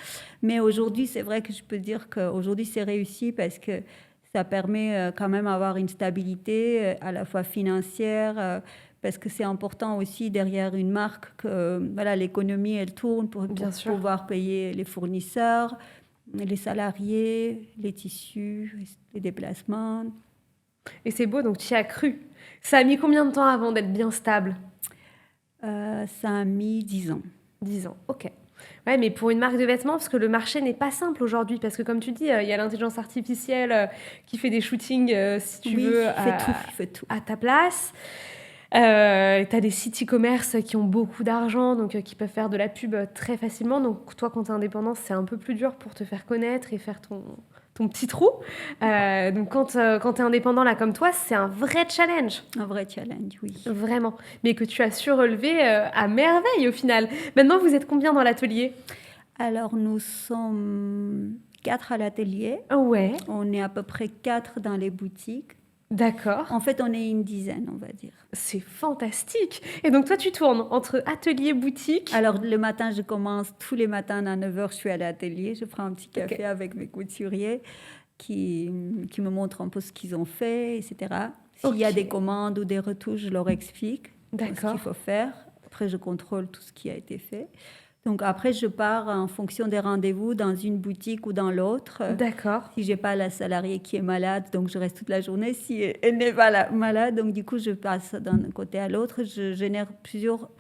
Mais aujourd'hui, c'est vrai que je peux dire qu'aujourd'hui, c'est réussi parce que ça permet quand même d'avoir une stabilité à la fois financière, parce que c'est important aussi derrière une marque que voilà, l'économie, elle tourne pour Bien sûr. pouvoir payer les fournisseurs, les salariés, les tissus, les déplacements. Et c'est beau, donc tu y as cru. Ça a mis combien de temps avant d'être bien stable? Ça a mis 10 ans. 10 ans, ok. Ouais, mais pour une marque de vêtements, parce que le marché n'est pas simple aujourd'hui, parce que comme tu dis, il y a l'intelligence artificielle qui fait des shootings, si tu Oui, veux, il fait tout. à ta place. Tu as des sites e-commerce qui ont beaucoup d'argent, donc qui peuvent faire de la pub très facilement. Donc toi, quand tu es indépendant, c'est un peu plus dur pour te faire connaître et faire ton petit trou. Donc quand tu es indépendant là comme toi, c'est un vrai challenge. Un vrai challenge, oui. Vraiment. Mais que tu as su relever à merveille au final. Maintenant, vous êtes combien dans l'atelier? Alors, nous sommes 4 à l'atelier. Ouais, On est à peu près 4 dans les boutiques. d'accord. En fait, on est une dizaine, on va dire. C'est fantastique. Et donc toi, tu tournes entre atelier, boutique. Alors, le matin, je commence tous les matins à 9 h, je suis à l'atelier. Je prends un petit café avec mes couturiers qui me montrent un peu ce qu'ils ont fait, etc. S'il y a des commandes ou des retouches, je leur explique ce qu'il faut faire. Après, je contrôle tout ce qui a été fait. Donc après, je pars en fonction des rendez-vous dans une boutique ou dans l'autre. D'accord. Si j'ai pas la salariée qui est malade, donc je reste toute la journée. Si elle n'est pas malade, donc du coup, je passe d'un côté à l'autre. Je génère plusieurs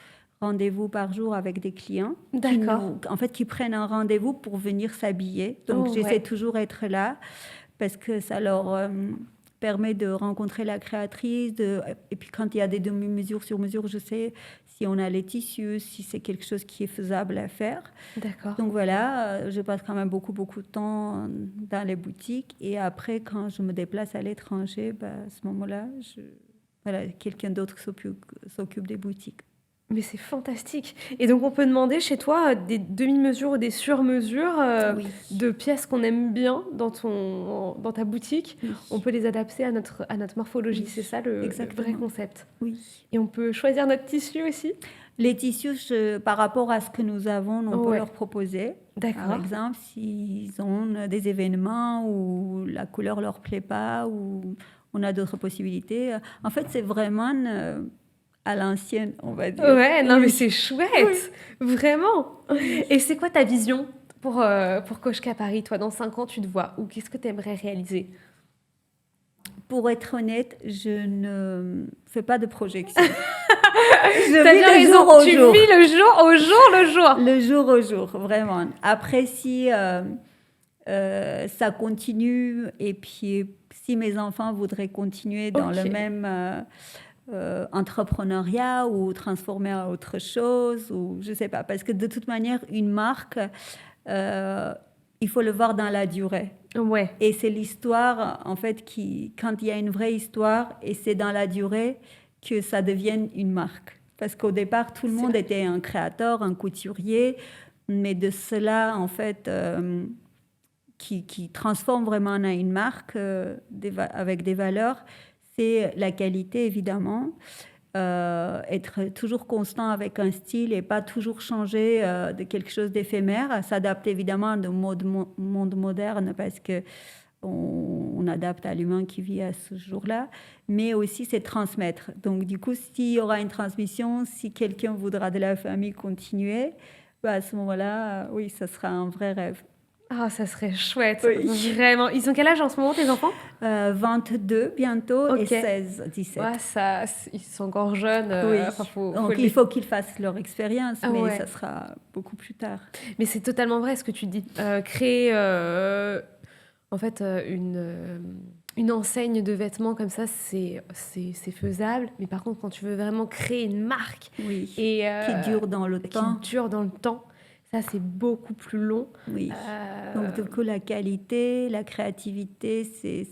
rendez-vous par jour avec des clients. D'accord. Qui prennent un rendez-vous pour venir s'habiller. Donc j'essaie toujours d'être là parce que ça leur permet de rencontrer la créatrice. Et puis quand il y a des demi-mesures sur mesure, je sais si on a les tissus, si c'est quelque chose qui est faisable à faire. D'accord. Donc voilà, je passe quand même beaucoup de temps dans les boutiques. Et après, quand je me déplace à l'étranger, à ce moment-là, quelqu'un d'autre s'occupe des boutiques. Mais c'est fantastique. Et donc, on peut demander chez toi des demi-mesures ou des sur-mesures Oui, de pièces qu'on aime bien dans ta boutique. oui, On peut les adapter à notre morphologie. oui, C'est ça le vrai exactement. concept. Oui. Et on peut choisir notre tissu aussi. Les tissus, par rapport à ce que nous avons, on peut Ouais, leur proposer. Par d'accord. exemple, s'ils ont des événements où la couleur leur plaît pas, ou on a d'autres possibilités. En fait, c'est vraiment à l'ancienne, on va dire. Ouais, non, mais Oui, c'est oui, chouette. Vraiment. oui. Et c'est quoi ta vision pour Cochka Paris? Toi, dans 5 ans, tu te vois où? Qu'est-ce que tu aimerais réaliser? Pour être honnête, je ne fais pas de projection. Je T'as bien vis le jour raison. au Tu jour. vis le jour au jour le jour. Le jour au jour, vraiment. Après, si ça continue et puis si mes enfants voudraient continuer dans le Ok. même entrepreneuriat ou transformer à autre chose, ou je sais pas, parce que de toute manière, une marque, euh, il faut le voir dans la durée. Ouais, Et c'est l'histoire, en fait, quand il y a une vraie histoire et c'est dans la durée que ça devienne une marque. Parce qu'au départ, tout le c'est monde vrai. était un créateur, un couturier, mais de cela, en fait, qui transforme vraiment en une marque avec des valeurs, c'est la qualité, évidemment. Être toujours constant avec un style et pas toujours changer de quelque chose d'éphémère, s'adapter évidemment au monde moderne parce que on adapte à l'humain qui vit à ce jour-là, mais aussi c'est transmettre. Donc du coup, s'il y aura une transmission, si quelqu'un voudra de la famille continuer, bah, à ce moment-là, oui, ça sera un vrai rêve. Ah, ça serait chouette. Oui. Vraiment. Ils ont quel âge en ce moment, tes enfants? 22 bientôt et Ok. 16, Ouais, 17. ils sont encore jeunes. Oui, Enfin, faut donc il les... faut qu'ils fassent leur expérience, Ah mais ouais. ça sera beaucoup plus tard. Mais c'est totalement vrai ce que tu dis. Créer en fait une enseigne de vêtements comme ça, c'est faisable. Mais par contre, quand tu veux vraiment créer une marque Oui, et qui dure dans le qui temps. dure dans le temps, ça c'est beaucoup plus long. Oui. Donc Euh, du coup, la qualité, la créativité, c'est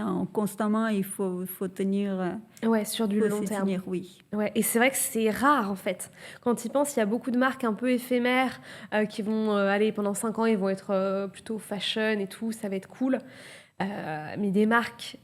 un constamment, il faut tenir, ouais, sur du faut long se terme. tenir, oui. Ouais, et c'est vrai que c'est rare en fait. Quand ils pensent, il y a beaucoup de marques un peu éphémères qui vont aller pendant 5 ans, ils vont être plutôt fashion et tout, ça va être cool. Mais des marques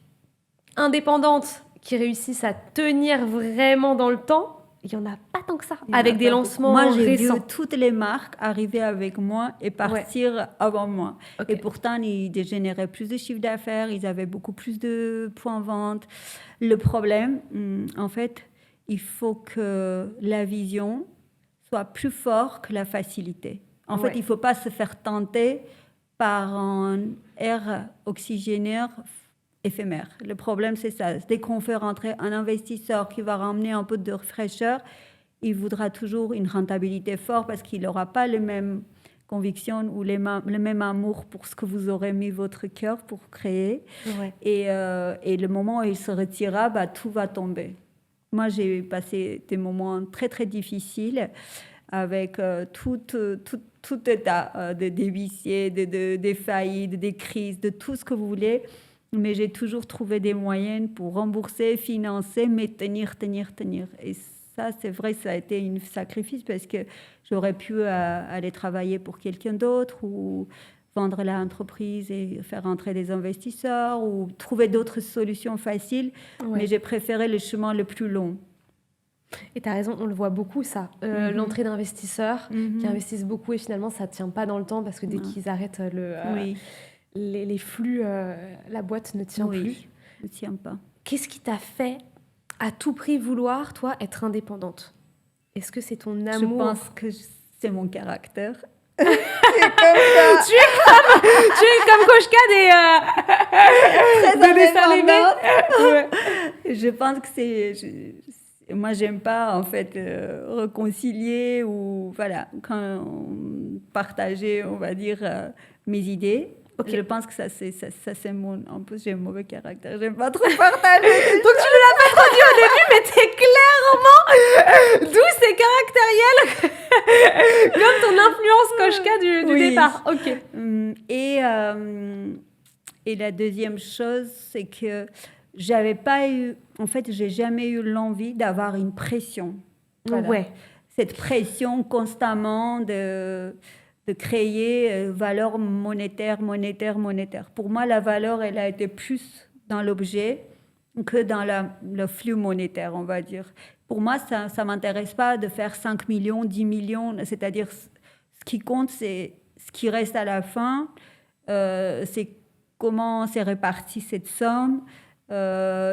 indépendantes qui réussissent à tenir vraiment dans le temps, il y en a pas tant que ça, Il y en a avec des pas beaucoup. Moi, lancements j'ai vu récents. toutes les marques arriver avec moi et Ouais, partir avant moi. ok. Et pourtant, ils généraient plus de chiffre d'affaires, ils avaient beaucoup plus de points de vente. Le problème, en fait, il faut que la vision soit plus forte que la facilité. En fait, Ouais, il ne faut pas se faire tenter par un air oxygénaire éphémère. Le problème, c'est ça. Dès qu'on fait rentrer un investisseur qui va ramener un peu de fraîcheur, il voudra toujours une rentabilité forte parce qu'il n'aura pas les mêmes convictions ou le même amour pour ce que vous aurez mis votre cœur pour créer. ouais. Et le moment où il se retirera, bah, tout va tomber. Moi, j'ai passé des moments très, très difficiles avec tout état des huissiers, des faillites, des crises, de tout ce que vous voulez. Mais j'ai toujours trouvé des moyens pour rembourser, financer, mais tenir, tenir, tenir. Et ça, c'est vrai, ça a été un sacrifice parce que j'aurais pu aller travailler pour quelqu'un d'autre ou vendre l'entreprise et faire entrer des investisseurs ou trouver d'autres solutions faciles. Mais Ouais. j'ai préféré le chemin le plus long. Et tu as raison, on le voit beaucoup ça. Mhm. L'entrée d'investisseurs qui Mhm. investissent beaucoup et finalement ça tient pas dans le temps parce que dès Ouais. qu'ils arrêtent Oui, les flux, la boîte ne tient plus. oui, je ne tiens pas. Qu'est-ce qui t'a fait à tout prix vouloir, toi, être indépendante? Est-ce que c'est ton Je amour? pense que c'est mon caractère. C'est comme ça, Tu es comme Koshka très des dessins animés. indépendante. Ouais. Je pense que moi, j'aime pas en fait réconcilier ou voilà, partager, on va dire, mes idées. Ok. Je pense que ça c'est mon. En plus, j'ai un mauvais caractère. J'aime pas trop partager. Donc tu ne l'as pas trop dit au début, mais t'es clairement douce et caractérielle comme ton influence Koshka du Oui. départ. Ok. Et la deuxième chose, c'est que j'avais pas eu, en fait, j'ai jamais eu l'envie d'avoir une pression. Voilà. Ouais. Cette pression constamment de créer valeur monétaire. Pour moi, la valeur, elle a été plus dans l'objet que dans le flux monétaire, on va dire. Pour moi, ça ne m'intéresse pas de faire 5 millions, 10 millions, c'est-à-dire ce qui compte, c'est ce qui reste à la fin, c'est comment s'est répartie cette somme,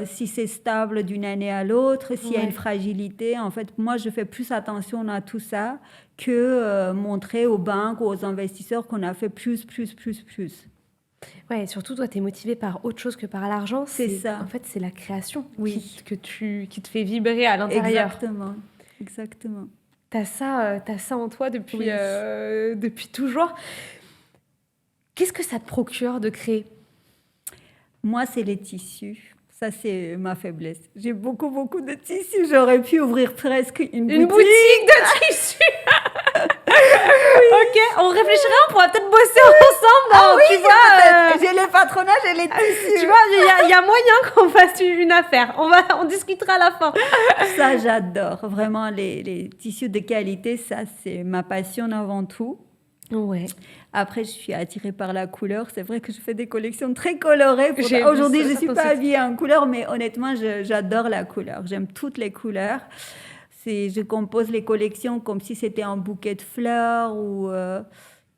si c'est stable d'une année à l'autre, s'il y a une fragilité. En fait, moi, je fais plus attention à tout ça que montrer aux banques ou aux investisseurs qu'on a fait plus. Ouais, et surtout, toi, tu es motivé par autre chose que par l'argent. C'est ça. En fait, c'est la création Oui. qui te fait vibrer à l'intérieur. Exactement. T'as ça en toi depuis toujours. Qu'est-ce que ça te procure de créer? Moi, c'est les tissus. Ça, c'est ma faiblesse. J'ai beaucoup de tissus. J'aurais pu ouvrir presque une boutique de tissus. Ok, on réfléchira, on pourra peut-être bosser ensemble. Tu vois, j'ai les patronages et les tissus. Tu vois, il y a moyen qu'on fasse une affaire. On discutera à la fin. Ça, j'adore. Vraiment, les tissus de qualité, ça, c'est ma passion avant tout. Ouais. Après, je suis attirée par la couleur. C'est vrai que je fais des collections très colorées. Aujourd'hui, je ne suis pas habillée en couleur, mais honnêtement, j'adore la couleur. J'aime toutes les couleurs. Je compose les collections comme si c'était un bouquet de fleurs ou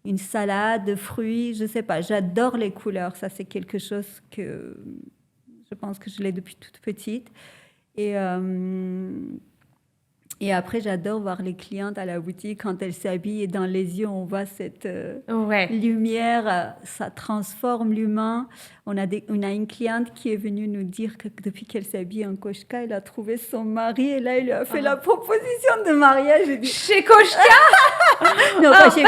une salade de fruits. Je ne sais pas, j'adore les couleurs. Ça, c'est quelque chose que je pense que je l'ai depuis toute petite. Et après, j'adore voir les clientes à la boutique quand elles s'habillent et dans les yeux, on voit cette lumière, ça transforme l'humain. On a une cliente qui est venue nous dire que depuis qu'elle s'habille en Koshka, elle a trouvé son mari et là, il lui a fait la proposition de mariage. Chez Koshka? Non, pas chez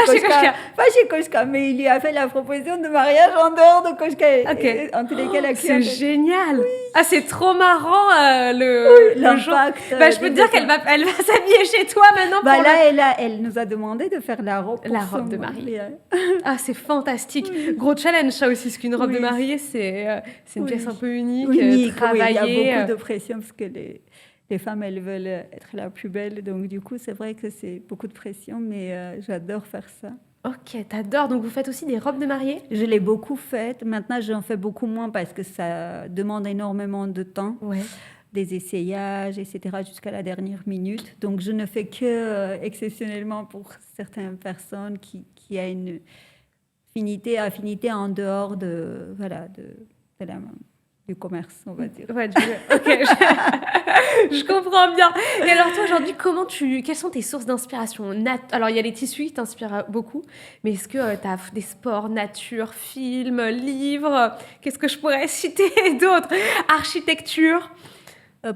Koshka, mais il lui a fait la proposition de mariage en dehors de Koshka. Okay. En tous les cas, la cliente... C'est génial. Oui. Ah, c'est trop marrant l'impact. Je peux te dire qu'elle va s'habiller chez toi maintenant. Elle nous a demandé de faire la robe. La robe de mariée. Ah, c'est fantastique. Oui. Gros challenge, ça aussi, parce qu'une robe de mariée, c'est une pièce un peu unique, travaillée. Il y a beaucoup de pression parce que les femmes, elles veulent être la plus belle. Donc, du coup, c'est vrai que c'est beaucoup de pression, mais j'adore faire ça. Ok, t'adores. Donc, vous faites aussi des robes de mariée? Je l'ai beaucoup faite. Maintenant, j'en fais beaucoup moins parce que ça demande énormément de temps. Ouais. Des essayages, etc., jusqu'à la dernière minute. Donc, je ne fais que exceptionnellement pour certaines personnes qui a une affinité en dehors du commerce, on va dire. Ouais, ok, je comprends bien. Et alors toi, aujourd'hui, quelles sont tes sources d'inspiration? Alors, il y a les tissus qui t'inspirent beaucoup, mais est-ce que tu as des sports, nature, films, livres? Qu'est-ce que je pourrais citer d'autres? Architecture?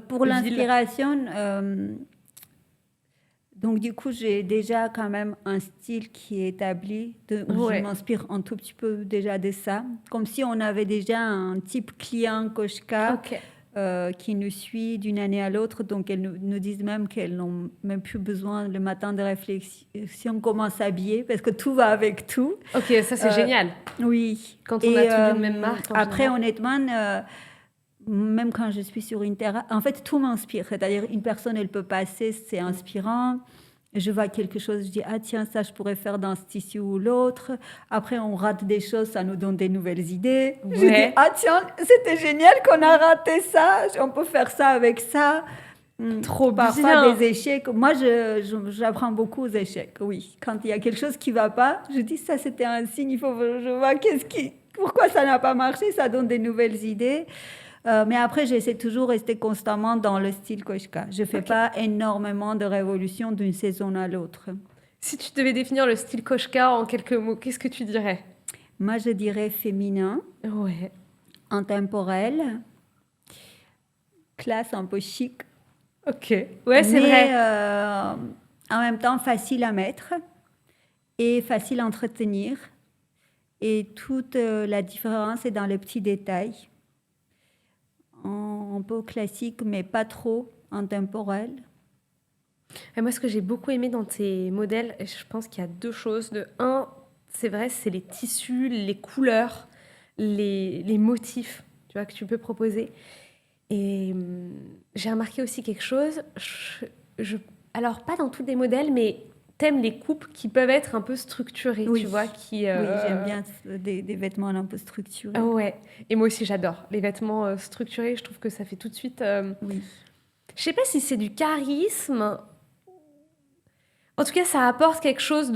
Pour l'inspiration, donc du coup, j'ai déjà quand même un style qui est établi. Je m'inspire un tout petit peu déjà de ça. Comme si on avait déjà un type client Koshka qui nous suit d'une année à l'autre. Donc, elles nous disent même qu'elles n'ont même plus besoin le matin de réflexion comment s'habiller parce que tout va avec tout. Ok, ça c'est génial. Oui. Quand on a tout d'une même marque. Après, honnêtement... même quand je suis sur une terrasse, en fait, tout m'inspire. C'est-à-dire, une personne, elle peut passer, c'est inspirant. Je vois quelque chose, je dis, ah tiens, ça, je pourrais faire dans ce tissu ou l'autre. Après, on rate des choses, ça nous donne des nouvelles idées. Ouais. Je dis, ah tiens, c'était génial qu'on a raté ça. On peut faire ça avec ça. Trop Parfois, des échecs. Moi, j'apprends beaucoup aux échecs, oui. Quand il y a quelque chose qui ne va pas, je dis, ça, c'était un signe. Il faut que je vois pourquoi ça n'a pas marché. Ça donne des nouvelles idées. Mais après, j'essaie toujours de rester constamment dans le style Koshka. Je ne fais pas énormément de révolutions d'une saison à l'autre. Si tu devais définir le style Koshka en quelques mots, qu'est-ce que tu dirais? Moi, je dirais féminin, intemporel, classe un peu chic. Ok, ouais, c'est vrai. En même temps, facile à mettre et facile à entretenir. Et toute la différence est dans les petits détails. Un peu classique, mais pas trop intemporel. Et moi, ce que j'ai beaucoup aimé dans tes modèles, je pense qu'il y a deux choses. C'est vrai, c'est les tissus, les couleurs, les motifs, tu vois, que tu peux proposer. Et j'ai remarqué aussi quelque chose. alors pas dans tous les modèles, mais t'aimes les coupes qui peuvent être un peu structurées, Oui. tu vois, qui... Oui, j'aime bien des vêtements un peu structurés. Ouais, et moi aussi j'adore les vêtements structurés, je trouve que ça fait tout de suite... Oui. Je sais pas si c'est du charisme. En tout cas, ça apporte quelque chose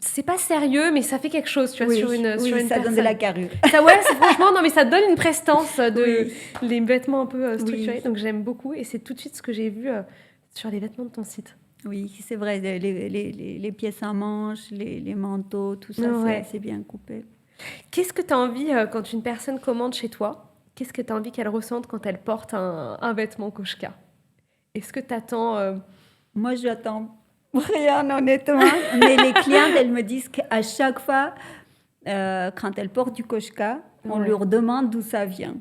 c'est pas sérieux, mais ça fait quelque chose, tu vois, Oui, sur une ça personne. donne de la carrure. Ça, ouais, franchement, non, mais ça donne une prestance Oui. les vêtements un peu structurés. Oui. Donc j'aime beaucoup, et c'est tout de suite ce que j'ai vu sur les vêtements de ton site. Oui, c'est vrai, les pièces à manches, les manteaux, tout ça, Ouais. c'est bien coupé. Qu'est-ce que tu as envie quand une personne commande chez toi? Qu'est-ce que tu as envie qu'elle ressente quand elle porte un vêtement Koshka? Est-ce que tu attends Moi, j'attends rien, honnêtement. Mais les clientes, elles me disent qu'à chaque fois, quand elles portent du Koshka, on Ouais. leur demande d'où ça vient.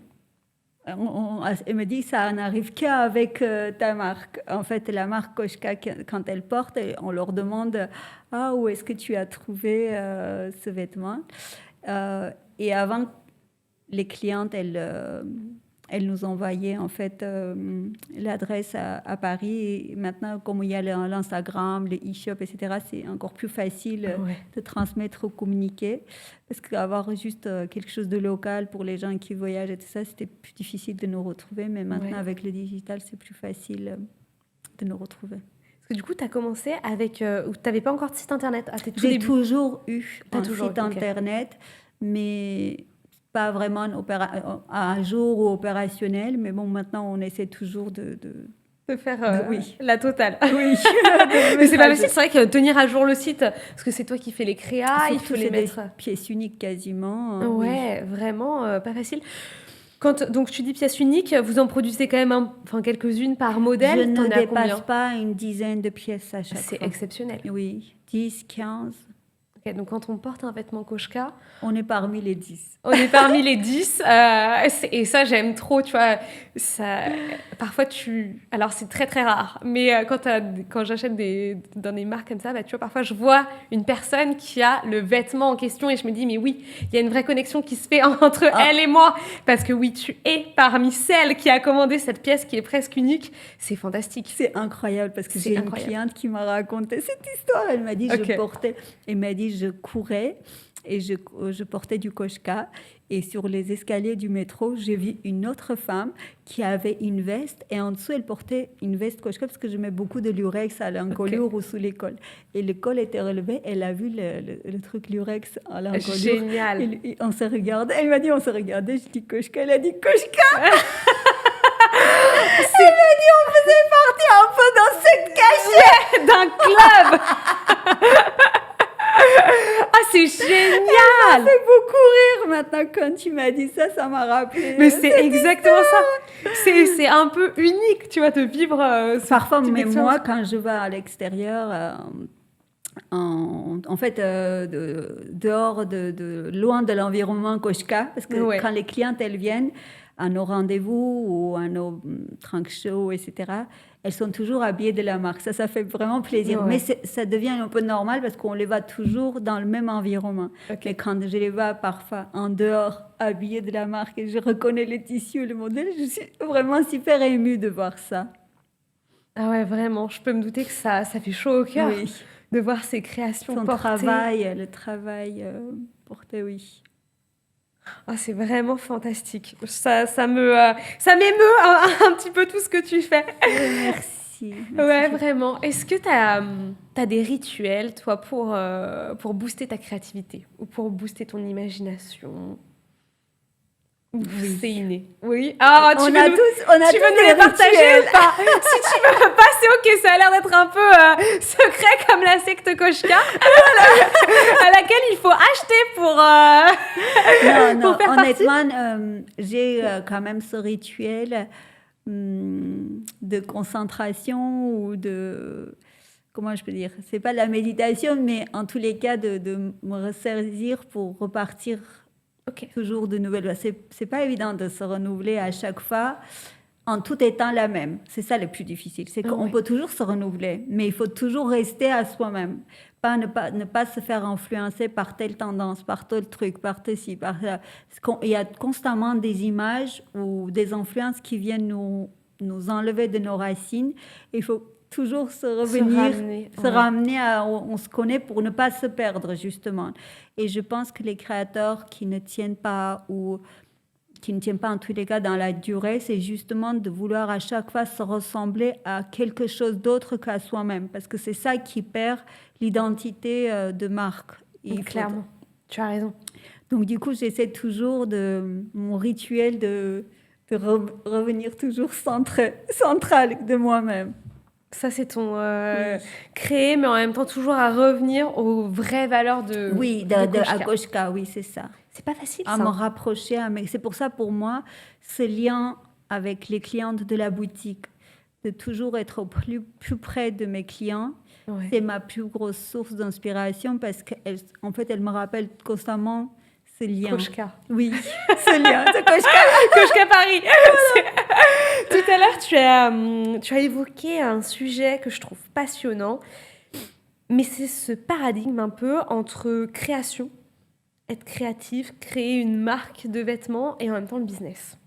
Elle me dit ça n'arrive qu'avec ta marque. En fait, la marque Koshka, quand elle porte, on leur demande où est-ce que tu as trouvé ce vêtement. Et avant, les clientes, elles nous envoyaient en fait l'adresse à Paris. Et maintenant, comme il y a l'Instagram, les e-shops, etc., c'est encore plus facile de transmettre ou communiquer. Parce qu'avoir juste quelque chose de local pour les gens qui voyagent et tout ça, c'était plus difficile de nous retrouver. Mais maintenant, avec le digital, c'est plus facile de nous retrouver. Parce que du coup, tu as commencé avec... tu n'avais pas encore de site internet à tes tout J'ai débuts. toujours eu un site internet, mais pas vraiment un jour ou opérationnel. Mais bon, maintenant, on essaie toujours de faire la totale. Oui. Mais c'est pas facile. C'est vrai que tenir à jour le site, parce que c'est toi qui fais les créas, il faut les mettre... des pièces uniques quasiment. Ouais, vraiment pas facile. Donc tu dis pièces uniques, vous en produisez quand même quelques-unes par modèle. Je ne dépasse pas une dizaine de pièces à chaque fois. C'est exceptionnel. Oui, 10, 15. Okay, donc quand on porte un vêtement Koshka... On est parmi les 10. On est parmi les 10. Et ça, j'aime trop, tu vois. Parfois, alors, c'est très, très rare. Mais quand j'achète dans des marques comme ça, tu vois, parfois, je vois une personne qui a le vêtement en question et je me dis, mais oui, il y a une vraie connexion qui se fait entre elle et moi. Parce que oui, tu es parmi celles qui a commandé cette pièce qui est presque unique. C'est fantastique. C'est incroyable parce que j'ai une cliente qui m'a raconté cette histoire. Elle m'a dit, je courais et je portais du Koshka. Et sur les escaliers du métro, j'ai vu une autre femme qui avait une veste et en dessous, elle portait une veste Koshka parce que je mets beaucoup de lurex à l'encolure ou sous les cols. Et le col était relevé, elle a vu le truc lurex à l'encolure. Génial. Et on s'est regardé. Elle m'a dit, on s'est regardé. Je dis Koshka. Elle a dit Koshka. Elle m'a dit, on faisait partie un peu dans cette cachette d'un club. Ah, c'est génial! Ça fait beaucoup rire maintenant quand tu m'as dit ça, ça m'a rappelé. Mais c'est exactement ça. C'est un peu unique, tu vois, de vivre. Parfois, mais moi, quand je vais à l'extérieur, en fait, dehors, loin de l'environnement Koshka, parce que quand les clientes elles viennent à nos rendez-vous ou à nos trunk shows, etc., elles sont toujours habillées de la marque. Ça fait vraiment plaisir. Mais ça devient un peu normal parce qu'on les voit toujours dans le même environnement. Mais quand je les vois parfois en dehors, habillées de la marque, et je reconnais les tissus, le modèle, je suis vraiment super émue de voir ça. Ah ouais, vraiment. Je peux me douter que ça fait chaud au cœur de voir ces créations portées. Le travail porté, oui. Oh, c'est vraiment fantastique. Ça m'émeut un petit peu tout ce que tu fais. Merci. Ouais, vraiment. Est-ce que tu as des rituels, toi, pour booster ta créativité ou pour booster ton imagination? Oui. C'est inné. Oui. Ah, on a tous tu veux nous les partager ou pas? Si tu veux pas, c'est ok. Ça a l'air d'être un peu secret comme la secte Koshka, à laquelle il faut acheter pour. Non, honnêtement, j'ai quand même ce rituel de concentration ou de. Comment je peux dire? C'est pas la méditation, mais en tous les cas, de me ressaisir pour repartir. Toujours de nouvelles. C'est pas évident de se renouveler à chaque fois en tout étant la même. C'est ça le plus difficile. C'est qu'on peut toujours se renouveler, mais il faut toujours rester à soi-même. Ne pas se faire influencer par telle tendance, par tel truc, par ceci, par ça. Il y a constamment des images ou des influences qui viennent nous nous enlever de nos racines. Il faut toujours se ramener à on se connaît pour ne pas se perdre, justement. Et je pense que les créateurs qui ne tiennent pas ou qui ne tiennent pas en tous les cas dans la durée, c'est justement de vouloir à chaque fois se ressembler à quelque chose d'autre qu'à soi-même, parce que c'est ça qui perd l'identité de marque. Clairement, tu as raison. Donc du coup, j'essaie toujours mon rituel de revenir toujours central de moi-même. Ça, c'est ton créer, mais en même temps toujours à revenir aux vraies valeurs de à Koshka, oui, c'est ça. C'est pas facile, à me rapprocher. C'est pour ça, pour moi, ce lien avec les clientes de la boutique, de toujours être au plus près de mes clients, c'est ma plus grosse source d'inspiration parce qu'en fait, elle me rappelle constamment ce lien. Koshka. Oui, ce lien de Koshka. Koshka Paris. Tout à l'heure, tu as évoqué un sujet que je trouve passionnant, mais c'est ce paradigme un peu entre création, être créatif, créer une marque de vêtements et en même temps le business.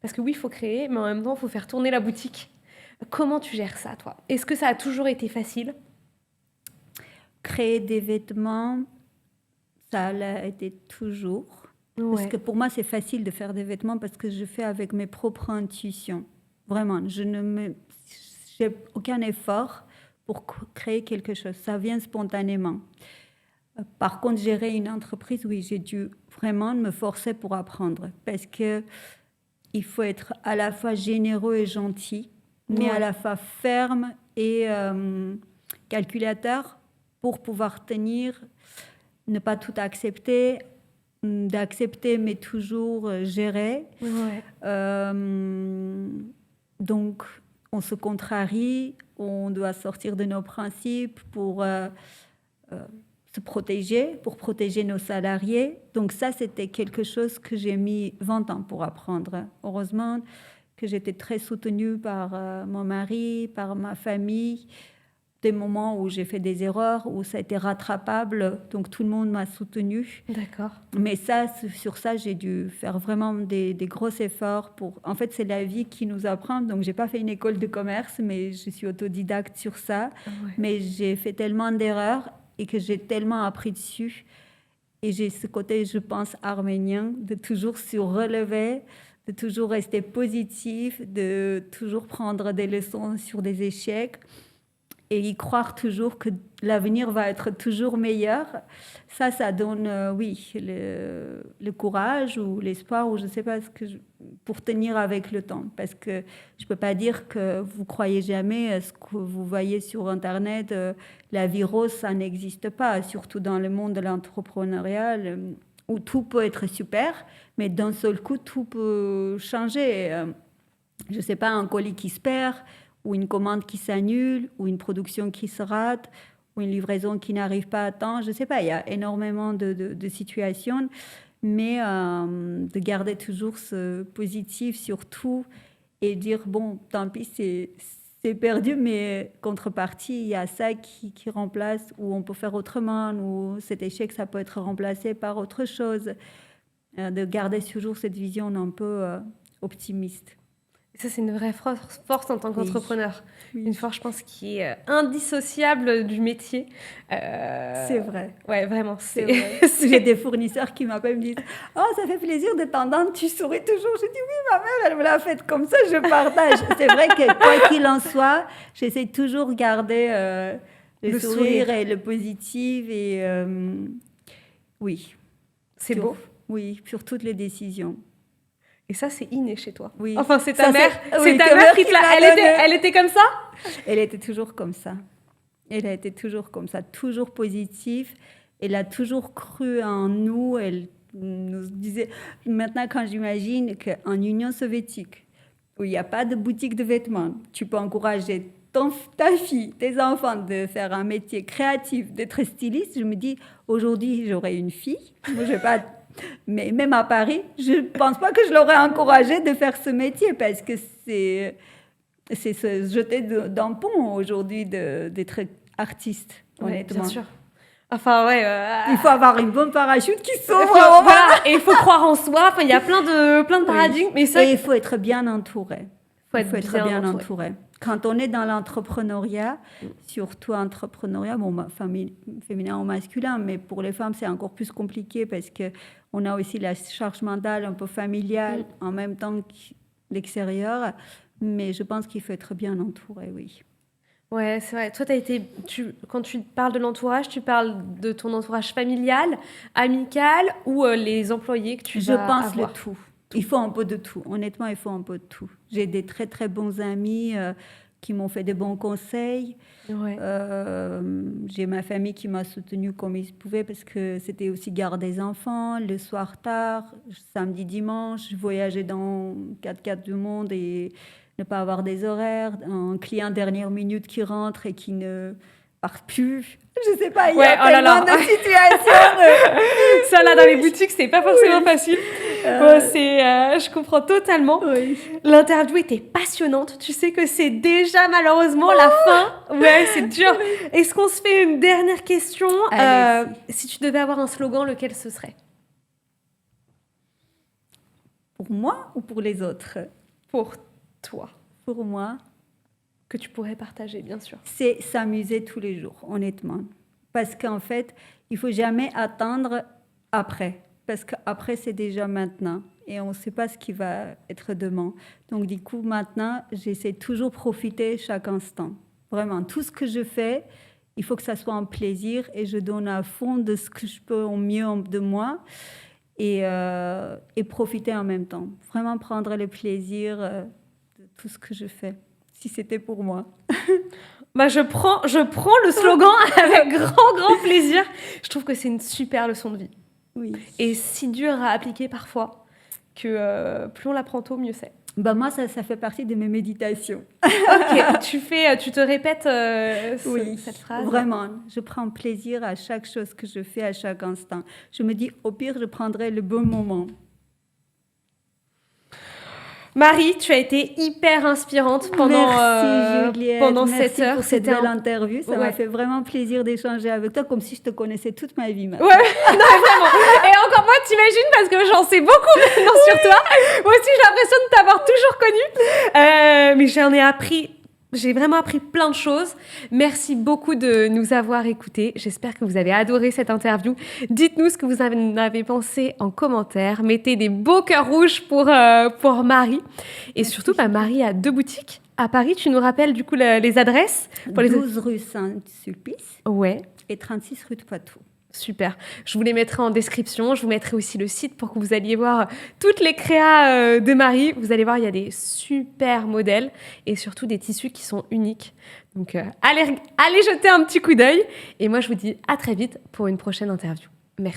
Parce que oui, il faut créer, mais en même temps, il faut faire tourner la boutique. Comment tu gères ça, toi ? Est-ce que ça a toujours été facile ? Créer des vêtements, ça l'a été toujours. Parce que pour moi, c'est facile de faire des vêtements parce que je fais avec mes propres intuitions. Vraiment, j'ai aucun effort pour créer quelque chose. Ça vient spontanément. Par contre, gérer une entreprise, oui, j'ai dû vraiment me forcer pour apprendre. Parce qu'il faut être à la fois généreux et gentil, mais à la fois ferme et calculateur pour pouvoir tenir, ne pas tout accepter, d'accepter mais toujours gérer. Donc, on se contrarie, on doit sortir de nos principes pour se protéger, pour protéger nos salariés. Donc ça, c'était quelque chose que j'ai mis 20 ans pour apprendre. Heureusement que j'étais très soutenue par mon mari, par ma famille. Des moments où j'ai fait des erreurs, où ça a été rattrapable, donc tout le monde m'a soutenue. D'accord. Mais sur ça, j'ai dû faire vraiment des gros efforts pour... En fait, c'est la vie qui nous apprend, donc j'ai pas fait une école de commerce, mais je suis autodidacte sur ça. Mais j'ai fait tellement d'erreurs et que j'ai tellement appris dessus. Et j'ai ce côté, je pense, arménien, de toujours se relever, de toujours rester positif, de toujours prendre des leçons sur des échecs. Et y croire toujours que l'avenir va être toujours meilleur, ça donne, le courage ou l'espoir, ou je ne sais pas, pour tenir avec le temps. Parce que je ne peux pas dire que vous croyez jamais ce que vous voyez sur Internet, la vie rose, ça n'existe pas, surtout dans le monde de l'entrepreneuriat, où tout peut être super, mais d'un seul coup, tout peut changer. Je ne sais pas, un colis qui se perd, ou une commande qui s'annule, ou une production qui se rate, ou une livraison qui n'arrive pas à temps. Je ne sais pas, il y a énormément de situations, mais de garder toujours ce positif sur tout et dire, bon, tant pis, c'est perdu, mais contrepartie, il y a ça qui remplace, ou on peut faire autrement, ou cet échec, ça peut être remplacé par autre chose. De garder toujours cette vision un peu optimiste. Ça, c'est une vraie force en tant qu'entrepreneur. Oui. Une force, je pense, qui est indissociable du métier. C'est vrai. Ouais, vraiment. C'est vrai. J'ai des fournisseurs qui m'appellent et me disent « Oh, ça fait plaisir de t'entendre, tu souris toujours. » Je dis « Oui, ma mère, elle me l'a fait comme ça, je partage. » C'est vrai que quoi qu'il en soit, j'essaie toujours de garder le sourire et le positif. Et oui. C'est beau. Oui, sur toutes les décisions. Et ça, c'est inné chez toi. Oui. Enfin, c'est ta mère. C'est ta mère qui te l'a... Elle était comme ça ? Elle était toujours comme ça. Elle a été toujours comme ça, toujours positive. Elle a toujours cru en nous. Elle nous disait... Maintenant, quand j'imagine qu'en Union soviétique, où il n'y a pas de boutique de vêtements, tu peux encourager ta fille, tes enfants de faire un métier créatif, d'être styliste, je me dis, aujourd'hui, j'aurai une fille. Moi, je vais pas... Mais même à Paris, je ne pense pas que je l'aurais encouragée de faire ce métier parce que c'est se jeter d'un pont aujourd'hui d'être artiste, honnêtement. Bien sûr. Enfin, il faut avoir une bonne parachute qui s'ouvre. Voilà, et il faut croire en soi. Enfin, il y a plein de paradigmes. Oui. Et il faut être bien entouré. Il Il faut être bien entouré. Quand on est dans l'entrepreneuriat, surtout entrepreneuriat, féminin ou masculin, mais pour les femmes, c'est encore plus compliqué parce qu'on a aussi la charge mentale un peu familiale en même temps que l'extérieur. Mais je pense qu'il faut être bien entouré, oui. Ouais, c'est vrai. Toi, quand tu parles de l'entourage, tu parles de ton entourage familial, amical ou les employés que tu vas avoir? Je pense le tout. Il faut un peu de tout. Honnêtement, il faut un peu de tout. J'ai des très, très bons amis qui m'ont fait des bons conseils. Ouais. J'ai ma famille qui m'a soutenue comme ils pouvaient parce que c'était aussi garder des enfants, le soir tard, samedi, dimanche, voyager dans 4x4 du monde et ne pas avoir des horaires, un client dernière minute qui rentre et qui ne part plus. Je sais pas, il y a tellement de situations. Ça, là, dans les boutiques, c'est pas forcément facile. Je comprends totalement. Oui. L'interview était passionnante. Tu sais que c'est déjà malheureusement la fin. Ouais, c'est dur. Oui. Est-ce qu'on se fait une dernière question? Si tu devais avoir un slogan, lequel ce serait? Pour moi ou pour les autres? Pour toi. Pour moi. Que tu pourrais partager, bien sûr. C'est s'amuser tous les jours, honnêtement. Parce qu'en fait, il ne faut jamais attendre après. Parce qu'après, c'est déjà maintenant. Et on ne sait pas ce qui va être demain. Donc, du coup, maintenant, j'essaie toujours de profiter chaque instant. Vraiment, tout ce que je fais, il faut que ça soit un plaisir. Et je donne à fond de ce que je peux au mieux de moi. Et profiter en même temps. Vraiment prendre le plaisir de tout ce que je fais. Si c'était pour moi. Je prends le slogan avec grand plaisir. Je trouve que c'est une super leçon de vie. Oui. Et si dur à appliquer parfois, que plus on l'apprend tôt, mieux c'est. Moi, ça fait partie de mes méditations. Ok, tu te répètes cette phrase? Vraiment. Je prends plaisir à chaque chose que je fais, à chaque instant. Je me dis, au pire, je prendrai le bon moment. Marie, tu as été hyper inspirante pendant Merci 7 heures. Pour cette belle interview. Ça m'a fait vraiment plaisir d'échanger avec toi, comme si je te connaissais toute ma vie maintenant. Ouais, non, vraiment. Et encore moi, t'imagines, parce que j'en sais beaucoup maintenant sur toi. Moi aussi, j'ai l'impression de t'avoir toujours connue. Mais j'ai vraiment appris plein de choses. Merci beaucoup de nous avoir écoutés. J'espère que vous avez adoré cette interview. Dites-nous ce que vous en avez pensé en commentaire. Mettez des beaux cœurs rouges pour Marie. Et surtout, Marie a 2 boutiques à Paris. Tu nous rappelles du coup les adresses pour 12 rue Saint-Sulpice et 36 rue de Poitou. Super. Je vous les mettrai en description. Je vous mettrai aussi le site pour que vous alliez voir toutes les créas de Marie. Vous allez voir, il y a des super modèles et surtout des tissus qui sont uniques. Donc, allez jeter un petit coup d'œil. Et moi, je vous dis à très vite pour une prochaine interview. Merci.